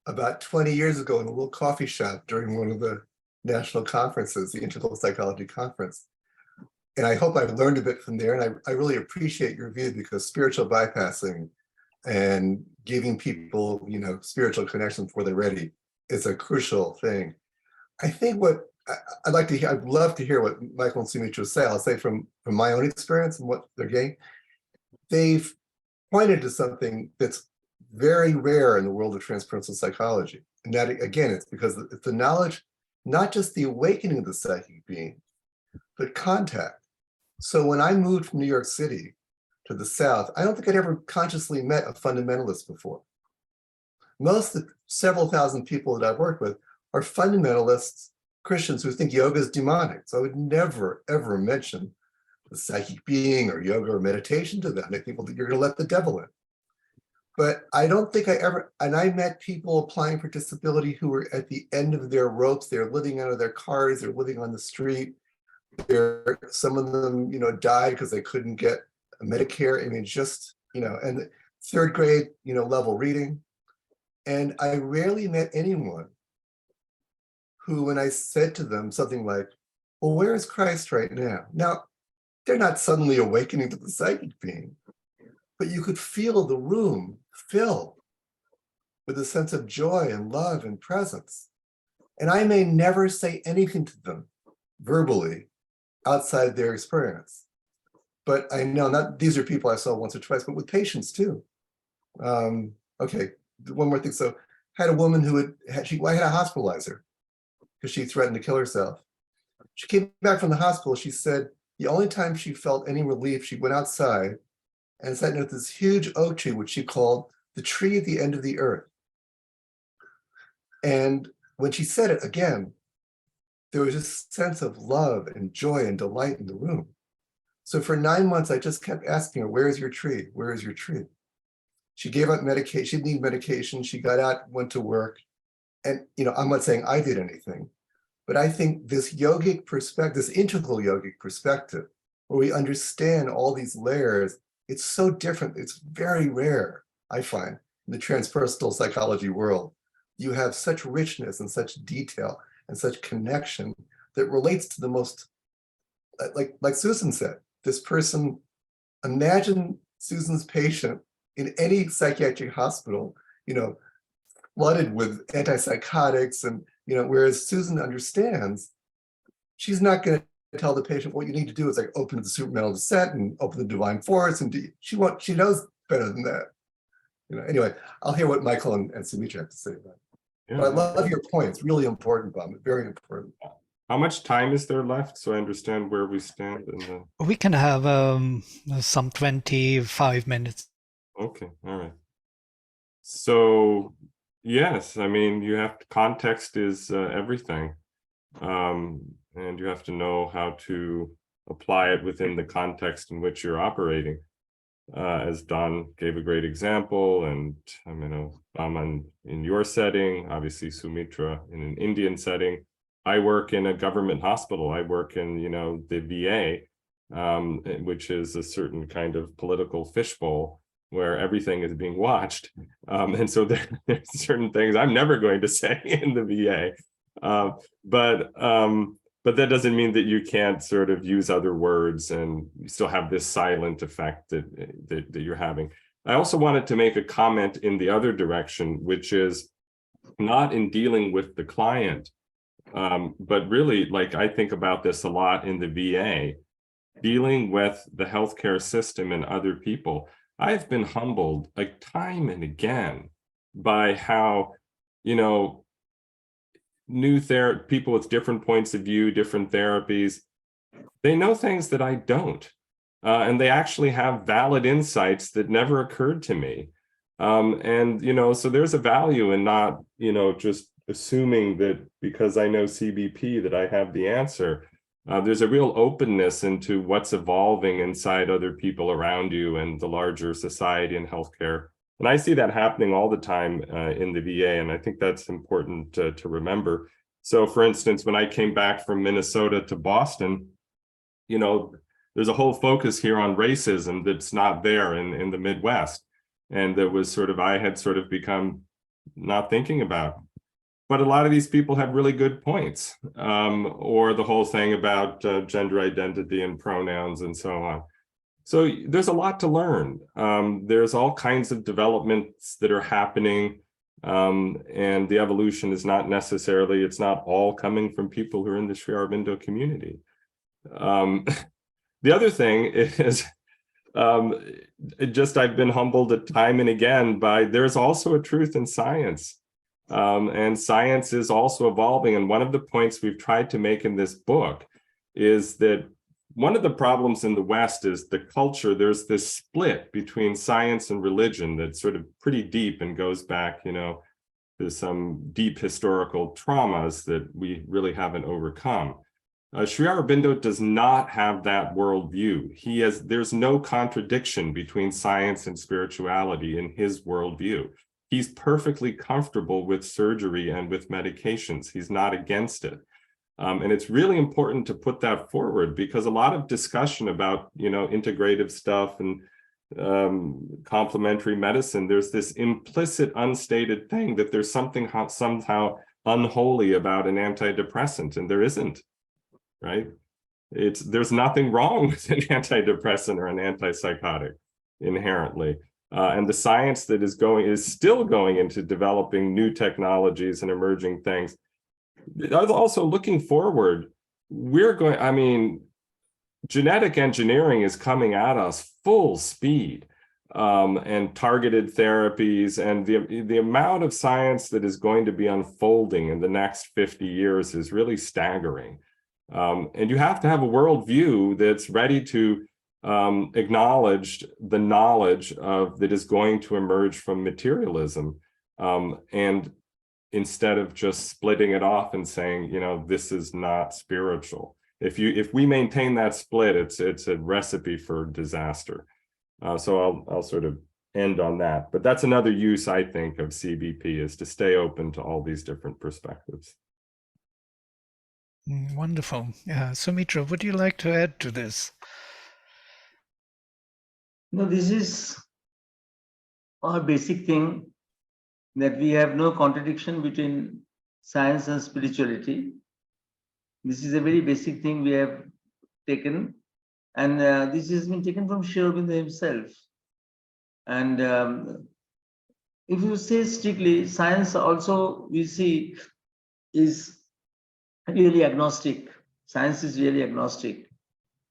about 20 years ago in a little coffee shop during one of the national conferences, the Integral Psychology Conference. And I hope I've learned a bit from there. And I really appreciate your view, because spiritual bypassing and giving people, spiritual connection before they're ready is a crucial thing. I think what I'd love to hear what Michael and Sumitra say. I'll say from my own experience and what they're getting. They've pointed to something that's very rare in the world of transpersonal psychology. And that, again, it's because it's the knowledge, not just the awakening of the psychic being, but contact. So when I moved from New York City to the South, I don't think I'd ever consciously met a fundamentalist before. Most of the several thousand people that I've worked with are fundamentalists, Christians who think yoga is demonic. So I would never, ever mention the psychic being or yoga or meditation to them. They think, well, you're going to let the devil in. But I don't think and I met people applying for disability who were at the end of their ropes. They're living out of their cars, they're living on the street. Some of them, died because they couldn't get Medicare. I mean, just, and third grade, level reading. And I rarely met anyone who, when I said to them something like, well, where is Christ right now? Now, they're not suddenly awakening to the psychic being, but you could feel the room fill with a sense of joy and love and presence. And I may never say anything to them verbally outside their experience. But I know these are people I saw once or twice, but with patients too. Okay, one more thing. So I had a woman who I had to hospitalize her because she threatened to kill herself. She came back from the hospital. She said the only time she felt any relief, she went outside and sat near this huge oak tree, which she called the tree at the end of the earth. And when she said it again, there was this sense of love and joy and delight in the room. So for 9 months, I just kept asking her, where is your tree? Where is your tree? She gave up medication. She didn't need medication. She got out, went to work. And, I'm not saying I did anything, But I think this yogic perspective, this integral yogic perspective, where we understand all these layers, it's so different. It's very rare, I find, in the transpersonal psychology world. You have such richness and such detail and such connection that relates to the most, like Susan said, this person, imagine Susan's patient in any psychiatric hospital, flooded with antipsychotics, and whereas Susan understands, she's not going to tell the patient what you need to do is like open the supramental descent and open the divine force, and she knows better than that. Anyway, I'll hear what Michael and Sumitra have to say about it. Yeah. But I love your point. It's really important, Bob. Very important. How much time is there left, so I understand where we stand in the... We can have some 25 minutes. Okay, all right. So yes, I mean, context is everything, and you have to know how to apply it within the context in which you're operating. As Don gave a great example, and Baman in your setting, obviously Sumitra in an Indian setting. I work in a government hospital. I work in the VA, which is a certain kind of political fishbowl where everything is being watched, and so there's certain things I'm never going to say in the VA, but that doesn't mean that you can't sort of use other words and you still have this silent effect that you're having. I also wanted to make a comment in the other direction, which is not in dealing with the client, but really, like, I think about this a lot in the VA, dealing with the healthcare system and other people. I've been humbled like time and again by how, people with different points of view, different therapies, they know things that I don't. And they actually have valid insights that never occurred to me. So there's a value in not, just assuming that because I know CBP that I have the answer. There's a real openness into what's evolving inside other people around you and the larger society and healthcare. And I see that happening all the time in the VA, and I think that's important to remember. So for instance, when I came back from Minnesota to Boston, there's a whole focus here on racism that's not there in the Midwest. And that was I had become not thinking about. But a lot of these people have really good points, or the whole thing about gender identity and pronouns and so on. So there's a lot to learn. There's all kinds of developments that are happening, and the evolution is not necessarily, it's not all coming from people who are in the Sri Aurobindo community. The other thing is, I've been humbled time and again by, there's also a truth in science. And science is also evolving. And one of the points we've tried to make in this book is that one of the problems in the West is the culture. There's this split between science and religion that's pretty deep and goes back, to some deep historical traumas that we really haven't overcome. Sri Aurobindo does not have that worldview. There's no contradiction between science and spirituality in his worldview. He's perfectly comfortable with surgery and with medications. He's not against it. And it's really important to put that forward, because a lot of discussion about, integrative stuff and complementary medicine, there's this implicit, unstated thing that there's something somehow unholy about an antidepressant, and there isn't, right? There's nothing wrong with an antidepressant or an antipsychotic inherently. And the science that is still going into developing new technologies and emerging things. Also looking forward, genetic engineering is coming at us full speed, and targeted therapies, and the amount of science that is going to be unfolding in the next 50 years is really staggering. And you have to have a worldview that's ready to acknowledged the knowledge that is going to emerge from materialism, and instead of just splitting it off and saying, this is not spiritual. If we maintain that split, it's a recipe for disaster. So I'll end on that. But that's another use, I think, of CBP, is to stay open to all these different perspectives. Wonderful. Sumitra, would you like to add to this? No, this is our basic thing, that we have no contradiction between science and spirituality. This is a very basic thing we have taken, and this has been taken from Sri Aurobindo himself. And if you say strictly, science also we see is really agnostic. Science is really agnostic.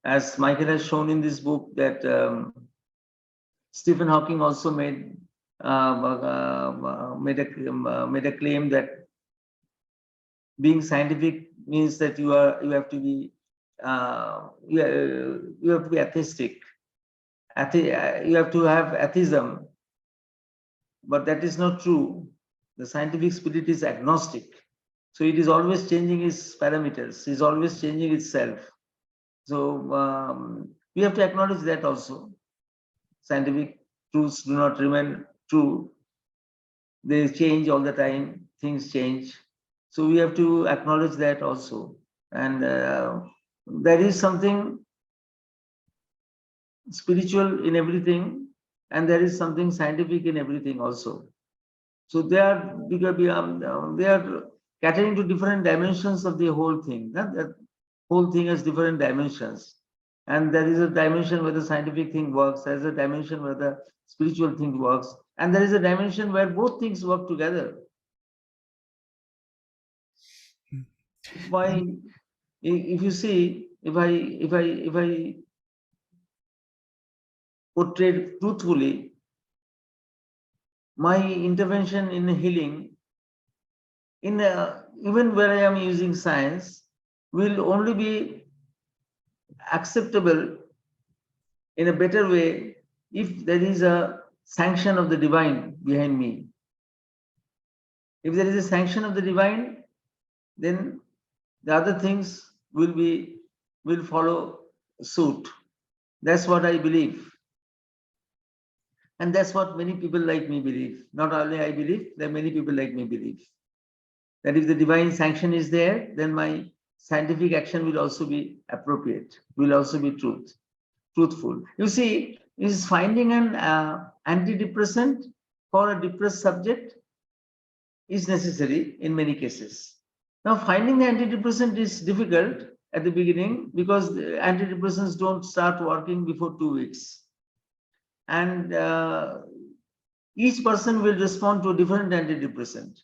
As Michael has shown in this book, that Stephen Hawking also made a claim that being scientific means that you have to be atheistic. You have to have atheism, but that is not true. The scientific spirit is agnostic, so it is always changing its parameters. It is always changing itself. So we have to acknowledge that also. Scientific truths do not remain true. They change all the time. Things change. So we have to acknowledge that also. And there is something spiritual in everything, and there is something scientific in everything also. So they are catering to different dimensions of the whole thing. That whole thing has different dimensions. And there is a dimension where the scientific thing works, there is a dimension where the spiritual thing works, and there is a dimension where both things work together. Why, if you see, if I portray truthfully, my intervention in healing, even where I am using science, will only be acceptable in a better way if there is a sanction of the divine behind me. If there is a sanction of the divine, then the other things will follow suit. That's what I believe. And that's what many people like me believe. Not only I believe, there are many people like me believe. That if the divine sanction is there, then my scientific action will also be appropriate, will also be truthful. You see, is finding an antidepressant for a depressed subject is necessary in many cases. Now, finding the antidepressant is difficult at the beginning because the antidepressants don't start working before 2 weeks. And each person will respond to a different antidepressant.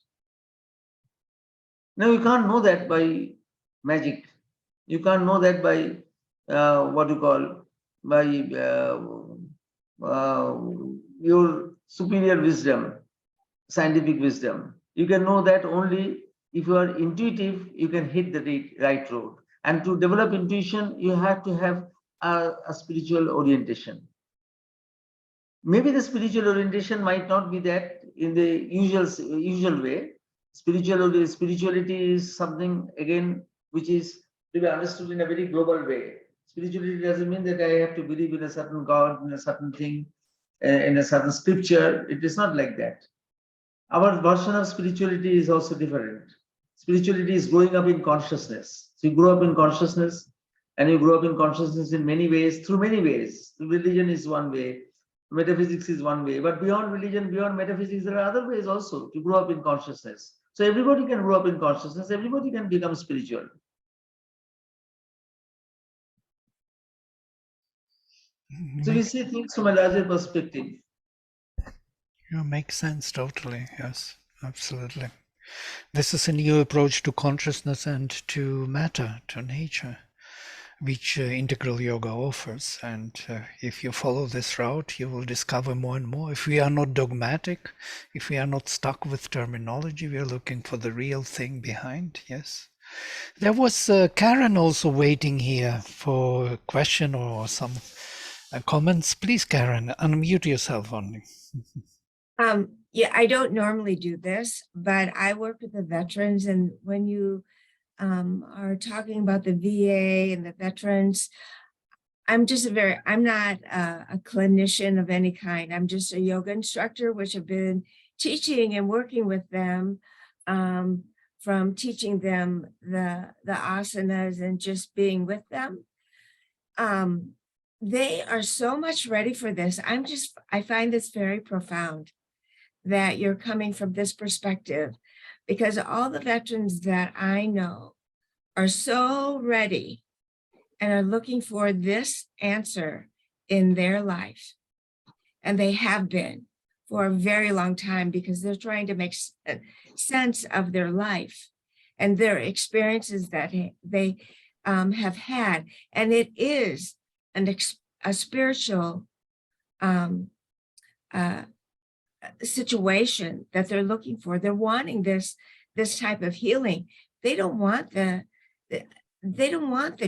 Now, you can't know that by magic. You can't know that by your superior wisdom, scientific wisdom. You can know that only if you are intuitive, you can hit the right road. And to develop intuition, you have to have a spiritual orientation. Maybe the spiritual orientation might not be that in the usual way. Spirituality is something, again, which is to be understood in a very global way. Spirituality doesn't mean that I have to believe in a certain God, in a certain thing, in a certain scripture. It is not like that. Our version of spirituality is also different. Spirituality is growing up in consciousness. So you grow up in consciousness, and you grow up in consciousness in many ways, through many ways. Religion is one way, metaphysics is one way, but beyond religion, beyond metaphysics, there are other ways also to grow up in consciousness. So everybody can grow up in consciousness, everybody can become spiritual. So we see things from a larger perspective. Makes sense totally. Yes, absolutely. This is a new approach to consciousness and to matter, to nature, which integral yoga offers. And if you follow this route, you will discover more and more. If we are not dogmatic, if we are not stuck with terminology, we are looking for the real thing behind. Yes. There was Karen also waiting here for a question or some comments. Please, Karen, unmute yourself only. Yeah, I don't normally do this, but I work with the veterans, and when you are talking about the VA and the veterans, I'm not a clinician of any kind. I'm just a yoga instructor, which have been teaching and working with them from teaching them the asanas and just being with them. They are so much ready for this. I find this very profound that you're coming from this perspective, because all the veterans that I know are so ready and are looking for this answer in their life. And they have been for a very long time, because they're trying to make sense of their life and their experiences that they have had. And it is a spiritual situation that they're looking for. They're wanting this type of healing. They don't want the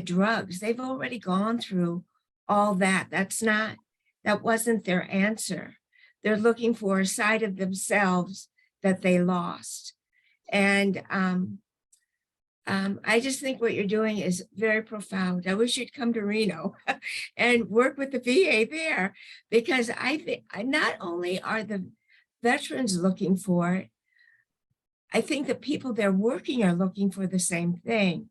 drugs. They've already gone through all that. That wasn't their answer. They're looking for a side of themselves that they lost. And I just think what you're doing is very profound. I wish you'd come to Reno and work with the VA there, because I think not only are the veterans looking for it, I think the people they're working are looking for the same thing.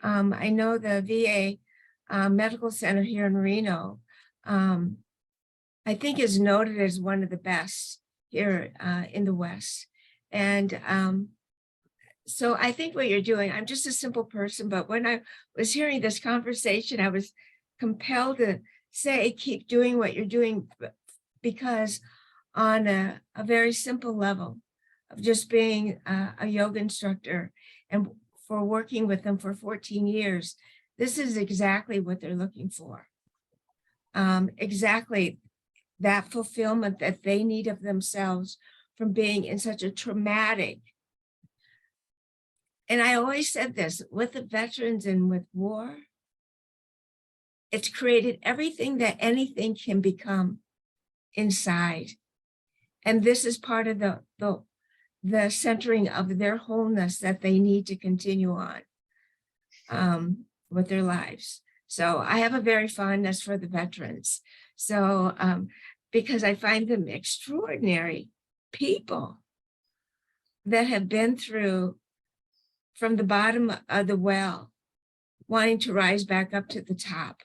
I know the VA Medical Center here in Reno, I think is noted as one of the best here in the West. And so I think what you're doing, I'm just a simple person, but when I was hearing this conversation, I was compelled to say, keep doing what you're doing, because on a very simple level of just being a yoga instructor and for working with them for 14 years, this is exactly what they're looking for. Exactly that fulfillment that they need of themselves from being in such a traumatic. And I always said this, with the veterans and with war, it's created everything that anything can become inside. And this is part of the centering of their wholeness that they need to continue on with their lives. So I have a very fondness for the veterans. So because I find them extraordinary people that have been through from the bottom of the well, wanting to rise back up to the top.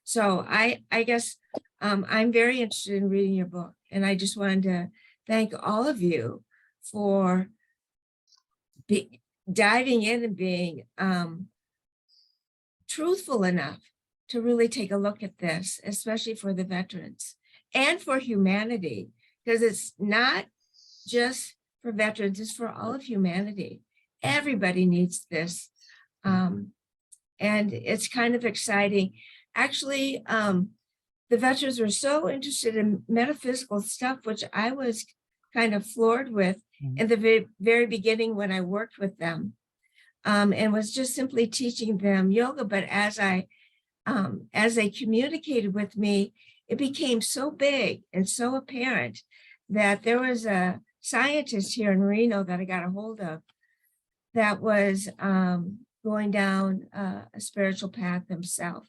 So I guess I'm very interested in reading your book, and I just wanted to thank all of you for diving in and being truthful enough to really take a look at this, especially for the veterans and for humanity, because it's not just for veterans, it's for all of humanity. Everybody needs this. And it's kind of exciting. Actually, the veterans were so interested in metaphysical stuff, which I was kind of floored with in the very beginning when I worked with them, and was just simply teaching them yoga. But as they communicated with me, it became so big and so apparent that there was a scientist here in Reno that I got a hold of that was going down a spiritual path himself.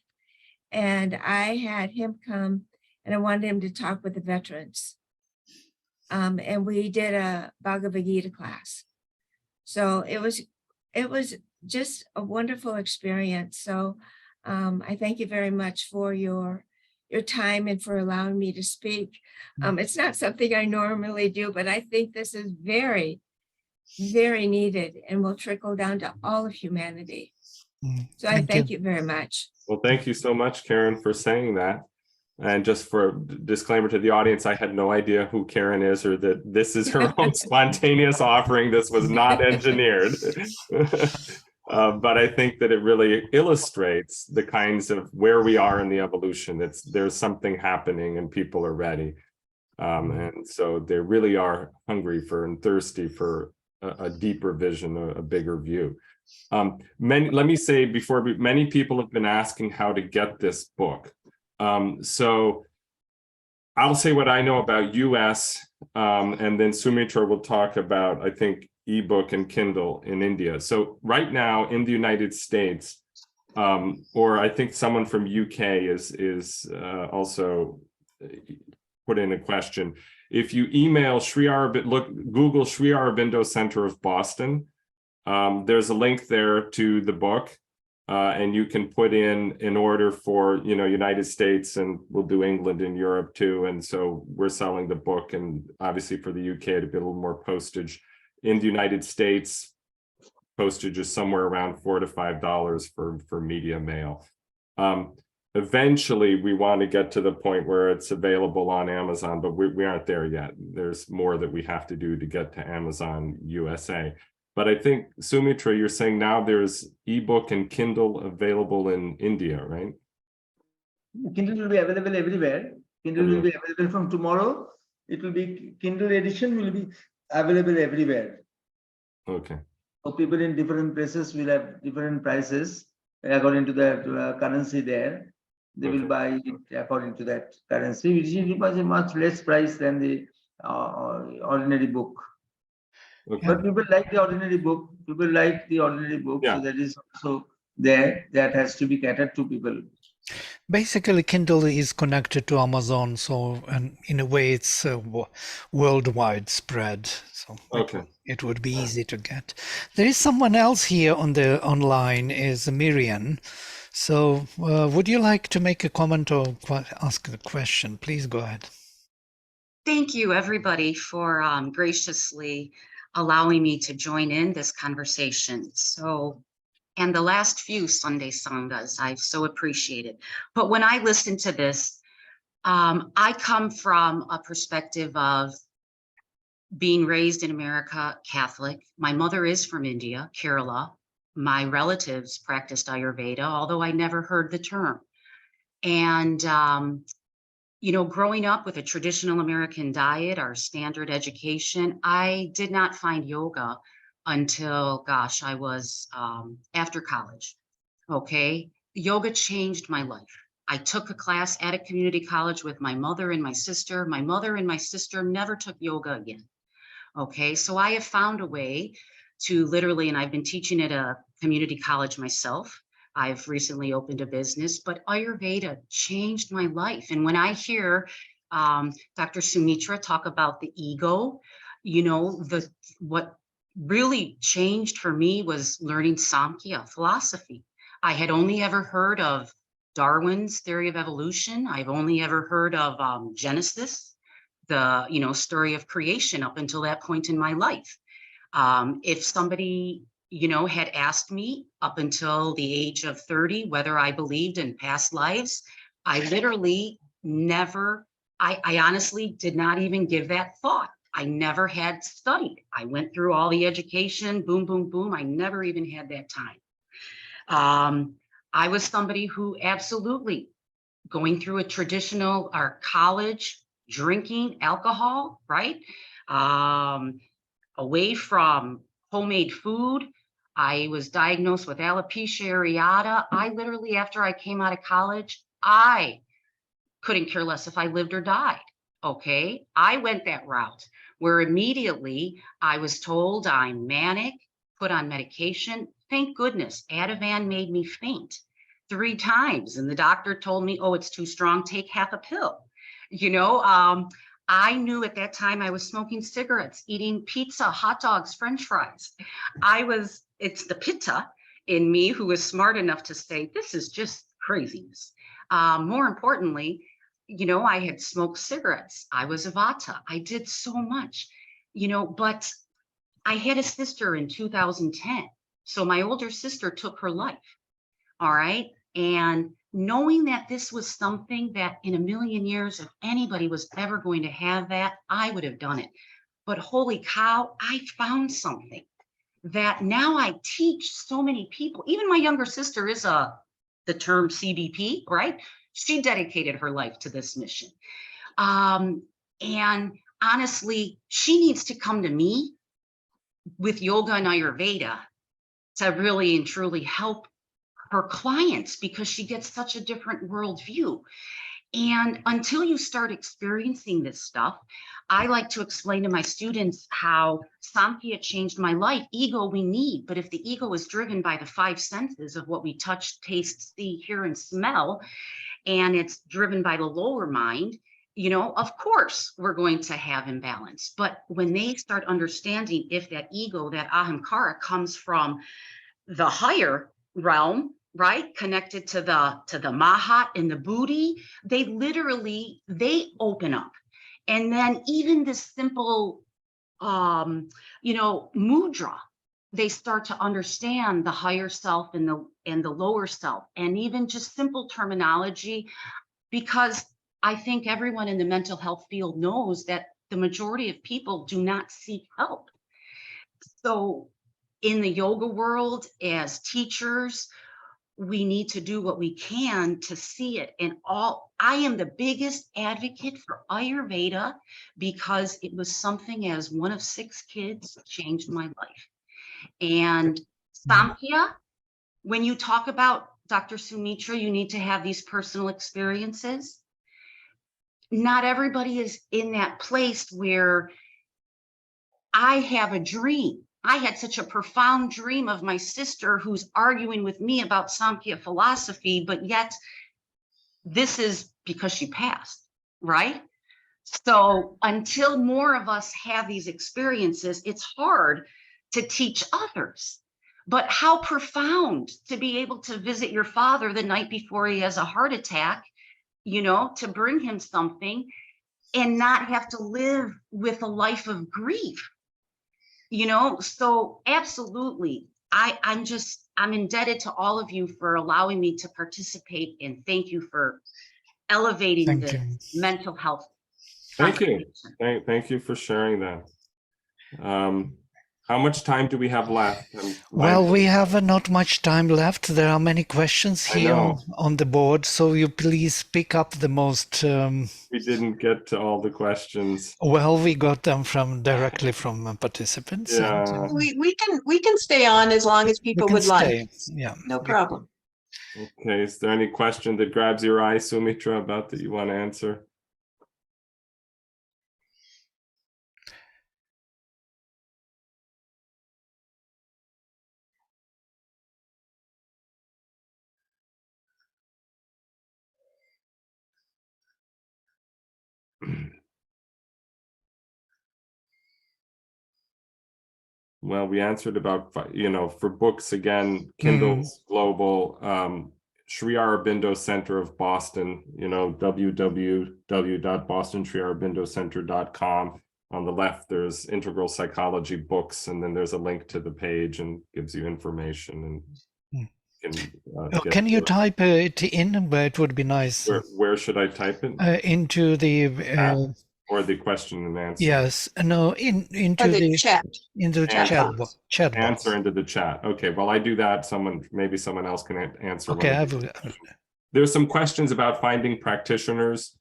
And I had him come and I wanted him to talk with the veterans. And we did a Bhagavad Gita class. So it was just a wonderful experience. So I thank you very much for your time and for allowing me to speak. It's not something I normally do, but I think this is very, very needed and will trickle down to all of humanity. So I thank you very much. Well, thank you so much, Karen, for saying that. And just for disclaimer to the audience, I had no idea who Karen is or that this is her own spontaneous offering. This was not engineered. But I think that it really illustrates the kinds of where we are in the evolution. There's something happening and people are ready. And so they really are hungry for and thirsty for a deeper vision, a bigger view. Let me say before, many people have been asking how to get this book. So I'll say what I know about US, and then Sumitra will talk about, I think, ebook and Kindle in India. So right now in the United States, or I think someone from UK is also put in a question. If you email Sri Aurobindo, Google Sri Aurobindo Center of Boston, there's a link there to the book, and you can put in order for, United States, and we'll do England and Europe too. And so we're selling the book, and obviously for the UK to be a little more postage. In the United States, postage is somewhere around $4 to $5 for media mail. Eventually, we want to get to the point where it's available on Amazon, but we aren't there yet. There's more that we have to do to get to Amazon USA. But I think, Sumitra, you're saying now there's ebook and Kindle available in India, right? Kindle will be available everywhere. Kindle will be available from tomorrow. It will be, Kindle edition will be available everywhere. Okay. So people in different places will have different prices according to the currency there. They will buy it according to that currency, which is a much less price than the ordinary book. Okay. But people like the ordinary book. People like the ordinary book. Yeah. So that is also there. That has to be catered to people. Basically, Kindle is connected to Amazon, so and in a way, it's worldwide spread. So it would be easy to get. There is someone else here on the online, is Miriam. So, would you like to make a comment or ask a question? Please go ahead. Thank you, everybody, for graciously allowing me to join in this conversation. And the last few Sunday Sanghas, I've so appreciated. But when I listen to this, I come from a perspective of being raised in America, Catholic. My mother is from India, Kerala. My relatives practiced Ayurveda, although I never heard the term. And growing up with a traditional American diet, our standard education, I did not find yoga until, gosh, I was after college. Okay. Yoga changed my life. I took a class at a community college with my mother and my sister. My mother and my sister never took yoga again. Okay. So I have found a way to literally, and I've been teaching at a community college myself. I've recently opened a business, but Ayurveda changed my life. And when I hear Dr. Sumitra talk about the ego, what really changed for me was learning Samkhya philosophy. I had only ever heard of Darwin's theory of evolution. I've only ever heard of Genesis, the story of creation up until that point in my life. If somebody had asked me up until the age of 30 whether I believed in past lives, I literally never, I honestly did not even give that thought. I never had studied. I went through all the education, boom, boom, boom. I never even had that time. I was somebody who absolutely going through a traditional or college, drinking alcohol, right? Away from homemade food. I was diagnosed with alopecia areata. I literally, after I came out of college, I couldn't care less if I lived or died. Okay. I went that route where immediately I was told I'm manic, put on medication. Thank goodness, Ativan made me faint 3 times. And the doctor told me, oh, it's too strong, take half a pill. I knew at that time I was smoking cigarettes, eating pizza, hot dogs, French fries. It's the pitta in me who was smart enough to say, this is just craziness. More importantly, I had smoked cigarettes. I was a Vata. I did so much, but I had a sister in 2010. So my older sister took her life. All right. And knowing that this was something that in a million years, if anybody was ever going to have that, I would have done it. But holy cow, I found something that now I teach so many people. Even my younger sister is the term CBP, right? She dedicated her life to this mission. And honestly, she needs to come to me with yoga and Ayurveda to really and truly help her clients, because she gets such a different worldview. And until you start experiencing this stuff, I like to explain to my students how Samkhya changed my life. Ego we need, but if the ego is driven by the 5 senses of what we touch, taste, see, hear, and smell, and it's driven by the lower mind, you know, of course we're going to have imbalance. But when they start understanding if that ego, that ahamkara, comes from the higher realm, right, connected to the mahat and the buddhi, they open up. And then even this simple mudra, they start to understand the higher self and the lower self, and even just simple terminology, because I think everyone in the mental health field knows that the majority of people do not seek help. So in the yoga world, as teachers, we need to do what we can to see it. And I am the biggest advocate for Ayurveda because it was something, as one of 6 kids, changed my life. And Samkhya, when you talk about, Dr. Sumitra, you need to have these personal experiences. Not everybody is in that place where I have a dream. I had such a profound dream of my sister who's arguing with me about Samkhya philosophy, but yet this is because she passed, right? So until more of us have these experiences, it's hard to teach others. But how profound to be able to visit your father the night before he has a heart attack, you know, to bring him something and not have to live with a life of grief. You know, so absolutely, I'm indebted to all of you for allowing me to participate, and thank you for elevating Thank the you. mental health. Thank you. conversation. Thank you for sharing that. How much time do we have left? Well, we have not much time left. There are many questions I here know. on the board, so you please pick up the most. We didn't get to all the questions. Well, we got them directly from participants. Yeah. And, We can stay on as long as we people can would like. stay. Yeah, No problem. Okay. Is there any question that grabs your eye, Sumitra, about that you want to answer? Well, we answered about, for books again, Kindle's global, Sri Aurobindo Center of Boston, www.bostonsriaurobindocenter.com. On the left, there's Integral Psychology books, and then there's a link to the page and gives you information. And can you type it in? But it would be nice. Where should I type it? Into the or the question and answer? Yes, no, into the chat. Into the chat box. Answer into the chat. Okay, well, I do that. Maybe someone else can answer. Okay, I will. There's some questions about finding practitioners.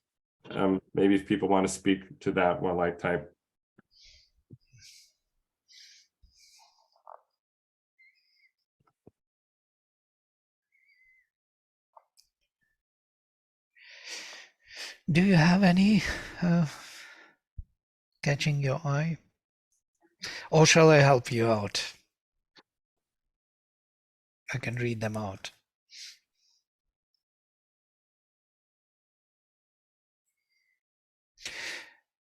Maybe if people want to speak to that while I type. Do you have any catching your eye? Or shall I help you out? I can read them out.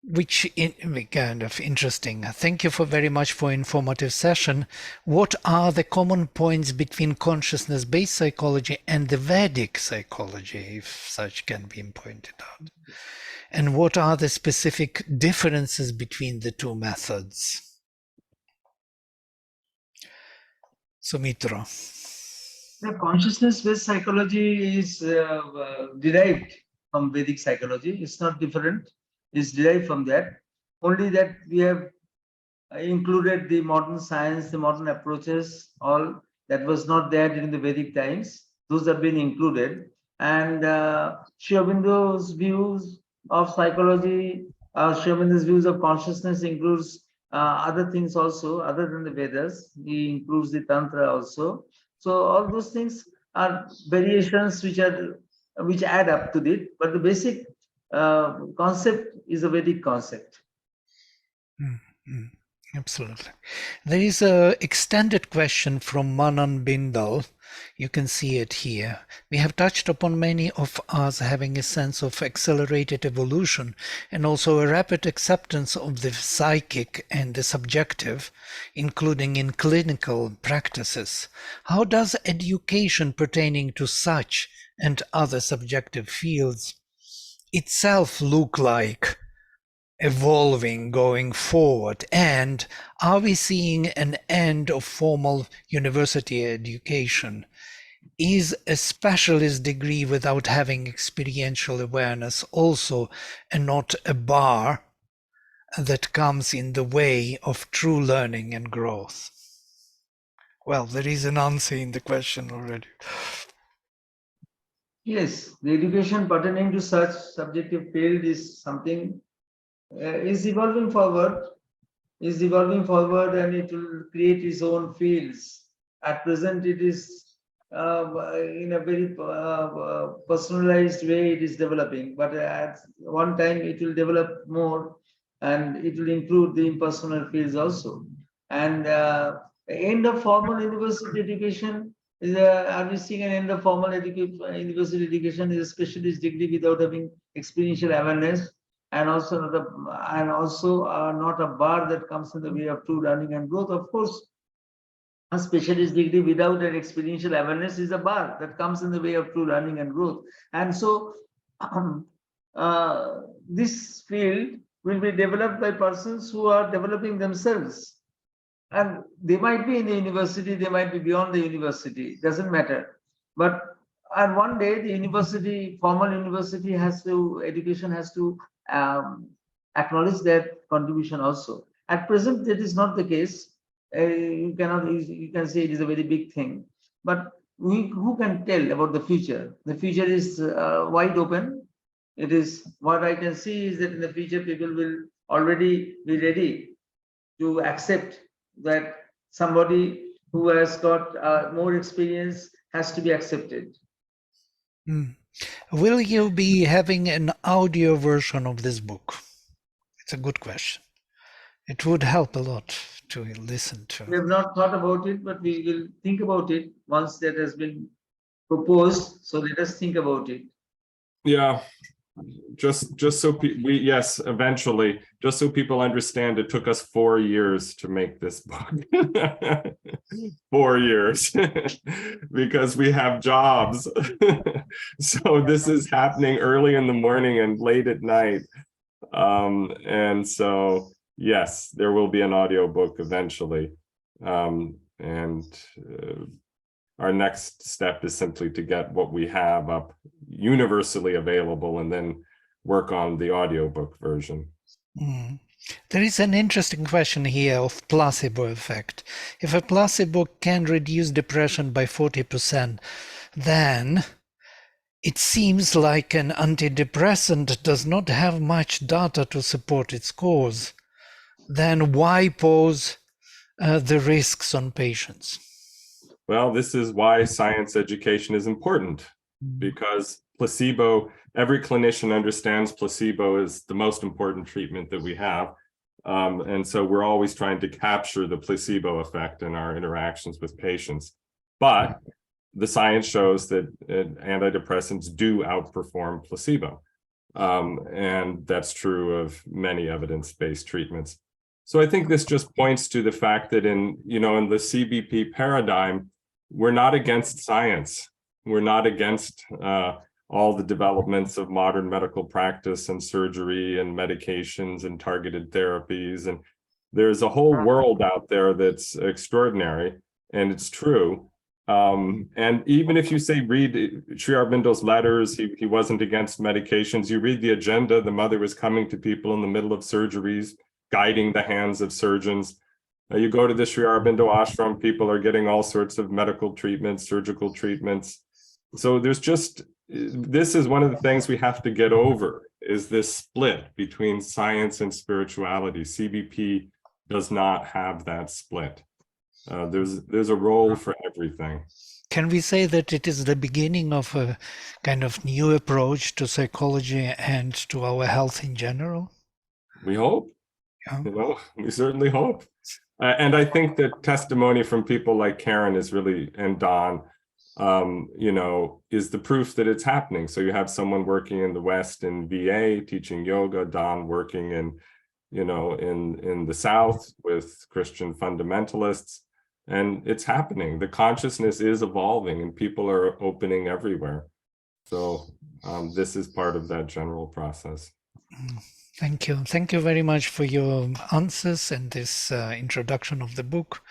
Which kind of interesting. Thank you very much for informative session. What are the common points between consciousness-based psychology and the Vedic psychology, if such can be pointed out? And what are the specific differences between the two methods? Sumitra. The consciousness-based psychology is derived from Vedic psychology. It's not different. It's derived from that. Only that we have included the modern science, the modern approaches, all that was not there during the Vedic times. Those have been included. And Sri Aurobindo's views of psychology, Sri Aurobindo's views of consciousness includes other things also, other than the Vedas. He includes the Tantra also. So all those things are variations which add up to it, but the basic concept is a Vedic concept. Absolutely. There is a extended question from Manan Bindal. You can see it here. We have touched upon many of us having a sense of accelerated evolution and also a rapid acceptance of the psychic and the subjective, including in clinical practices. How does education pertaining to such and other subjective fields itself look like evolving going forward? And are we seeing an end of formal university education? Is a specialist degree without having experiential awareness also not a bar that comes in the way of true learning and growth? Well, there is an answer in the question already. Yes, the education pertaining to such subjective field is something is evolving forward, and it will create its own fields. At present, it is in a very personalized way it is developing, but at one time it will develop more and it will include the impersonal fields also. And end of formal university education is are we seeing an end of formal university education is a specialist degree without having experiential awareness, and also not a bar that comes in the way of true learning and growth. Of course, a specialist degree without an experiential awareness is a bar that comes in the way of true learning and growth. And so this field will be developed by persons who are developing themselves. And they might be in the university, they might be beyond the university, doesn't matter. But and one day the university, formal university education has to acknowledge that contribution also. At present, that is not the case. You can say it is a very big thing, but who can tell about the future? The future is wide open. It is what I can see is that in the future people will already be ready to accept that somebody who has got more experience has to be accepted. Will you be having an audio version of this book? It's a good question. It would help a lot to listen to. We have not thought about it, but we will think about it once that has been proposed. So let us think about it. Yeah, just so yes, eventually, just so people understand, it took us 4 years to make this book. 4 years because we have jobs. So this is happening early in the morning and late at night. And so yes, there will be an audio book eventually. Our next step is simply to get what we have up universally available and then work on the audiobook version. There is an interesting question here of placebo effect. If a placebo can reduce depression by 40%, then it seems like an antidepressant does not have much data to support its cause. Then why pose the risks on patients? Well, this is why science education is important, because placebo, every clinician understands placebo is the most important treatment that we have. And so we're always trying to capture the placebo effect in our interactions with patients. But the science shows that antidepressants do outperform placebo. And that's true of many evidence-based treatments. So I think this just points to the fact that in the CBP paradigm, we're not against science. We're not against all the developments of modern medical practice and surgery and medications and targeted therapies. And there's a whole world out there that's extraordinary, and it's true. And even if you say read Sri Aurobindo's letters, he wasn't against medications. You read the agenda, the mother was coming to people in the middle of surgeries, guiding the hands of surgeons. You go to the Sri Aurobindo ashram, people are getting all sorts of medical treatments, surgical treatments. So this is one of the things we have to get over, is this split between science and spirituality. CBP does not have that split. There's a role for everything. Can we say that it is the beginning of a kind of new approach to psychology and to our health in general? We hope. You know, we certainly hope. And I think that testimony from people like Karen is really, and Don, you know, is the proof that it's happening. So you have someone working in the West in VA teaching yoga, Don working in, you know, in the South with Christian fundamentalists, and it's happening. The consciousness is evolving and people are opening everywhere. So this is part of that general process. Thank you. Thank you very much for your answers and this introduction of the book.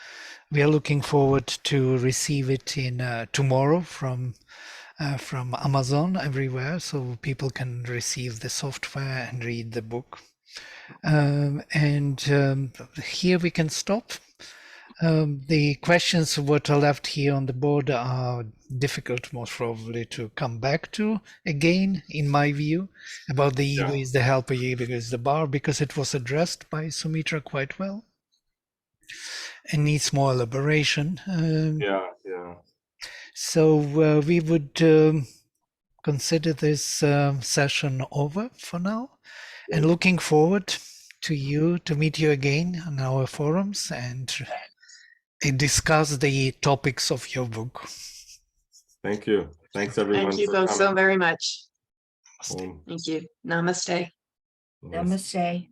We are looking forward to receive it in tomorrow from Amazon everywhere, so people can receive the software and read the book. Here we can stop. The questions what are left here on the board are difficult, most probably, to come back to again, in my view, about the ego is the helper, ego is the bar, because it was addressed by Sumitra quite well and needs more elaboration. So we would consider this session over for now, and looking forward to meet you again on our forums and discuss the topics of your book. Thank you. Thanks everyone. Thank you both so very much. Om. Thank you. Namaste. Namaste.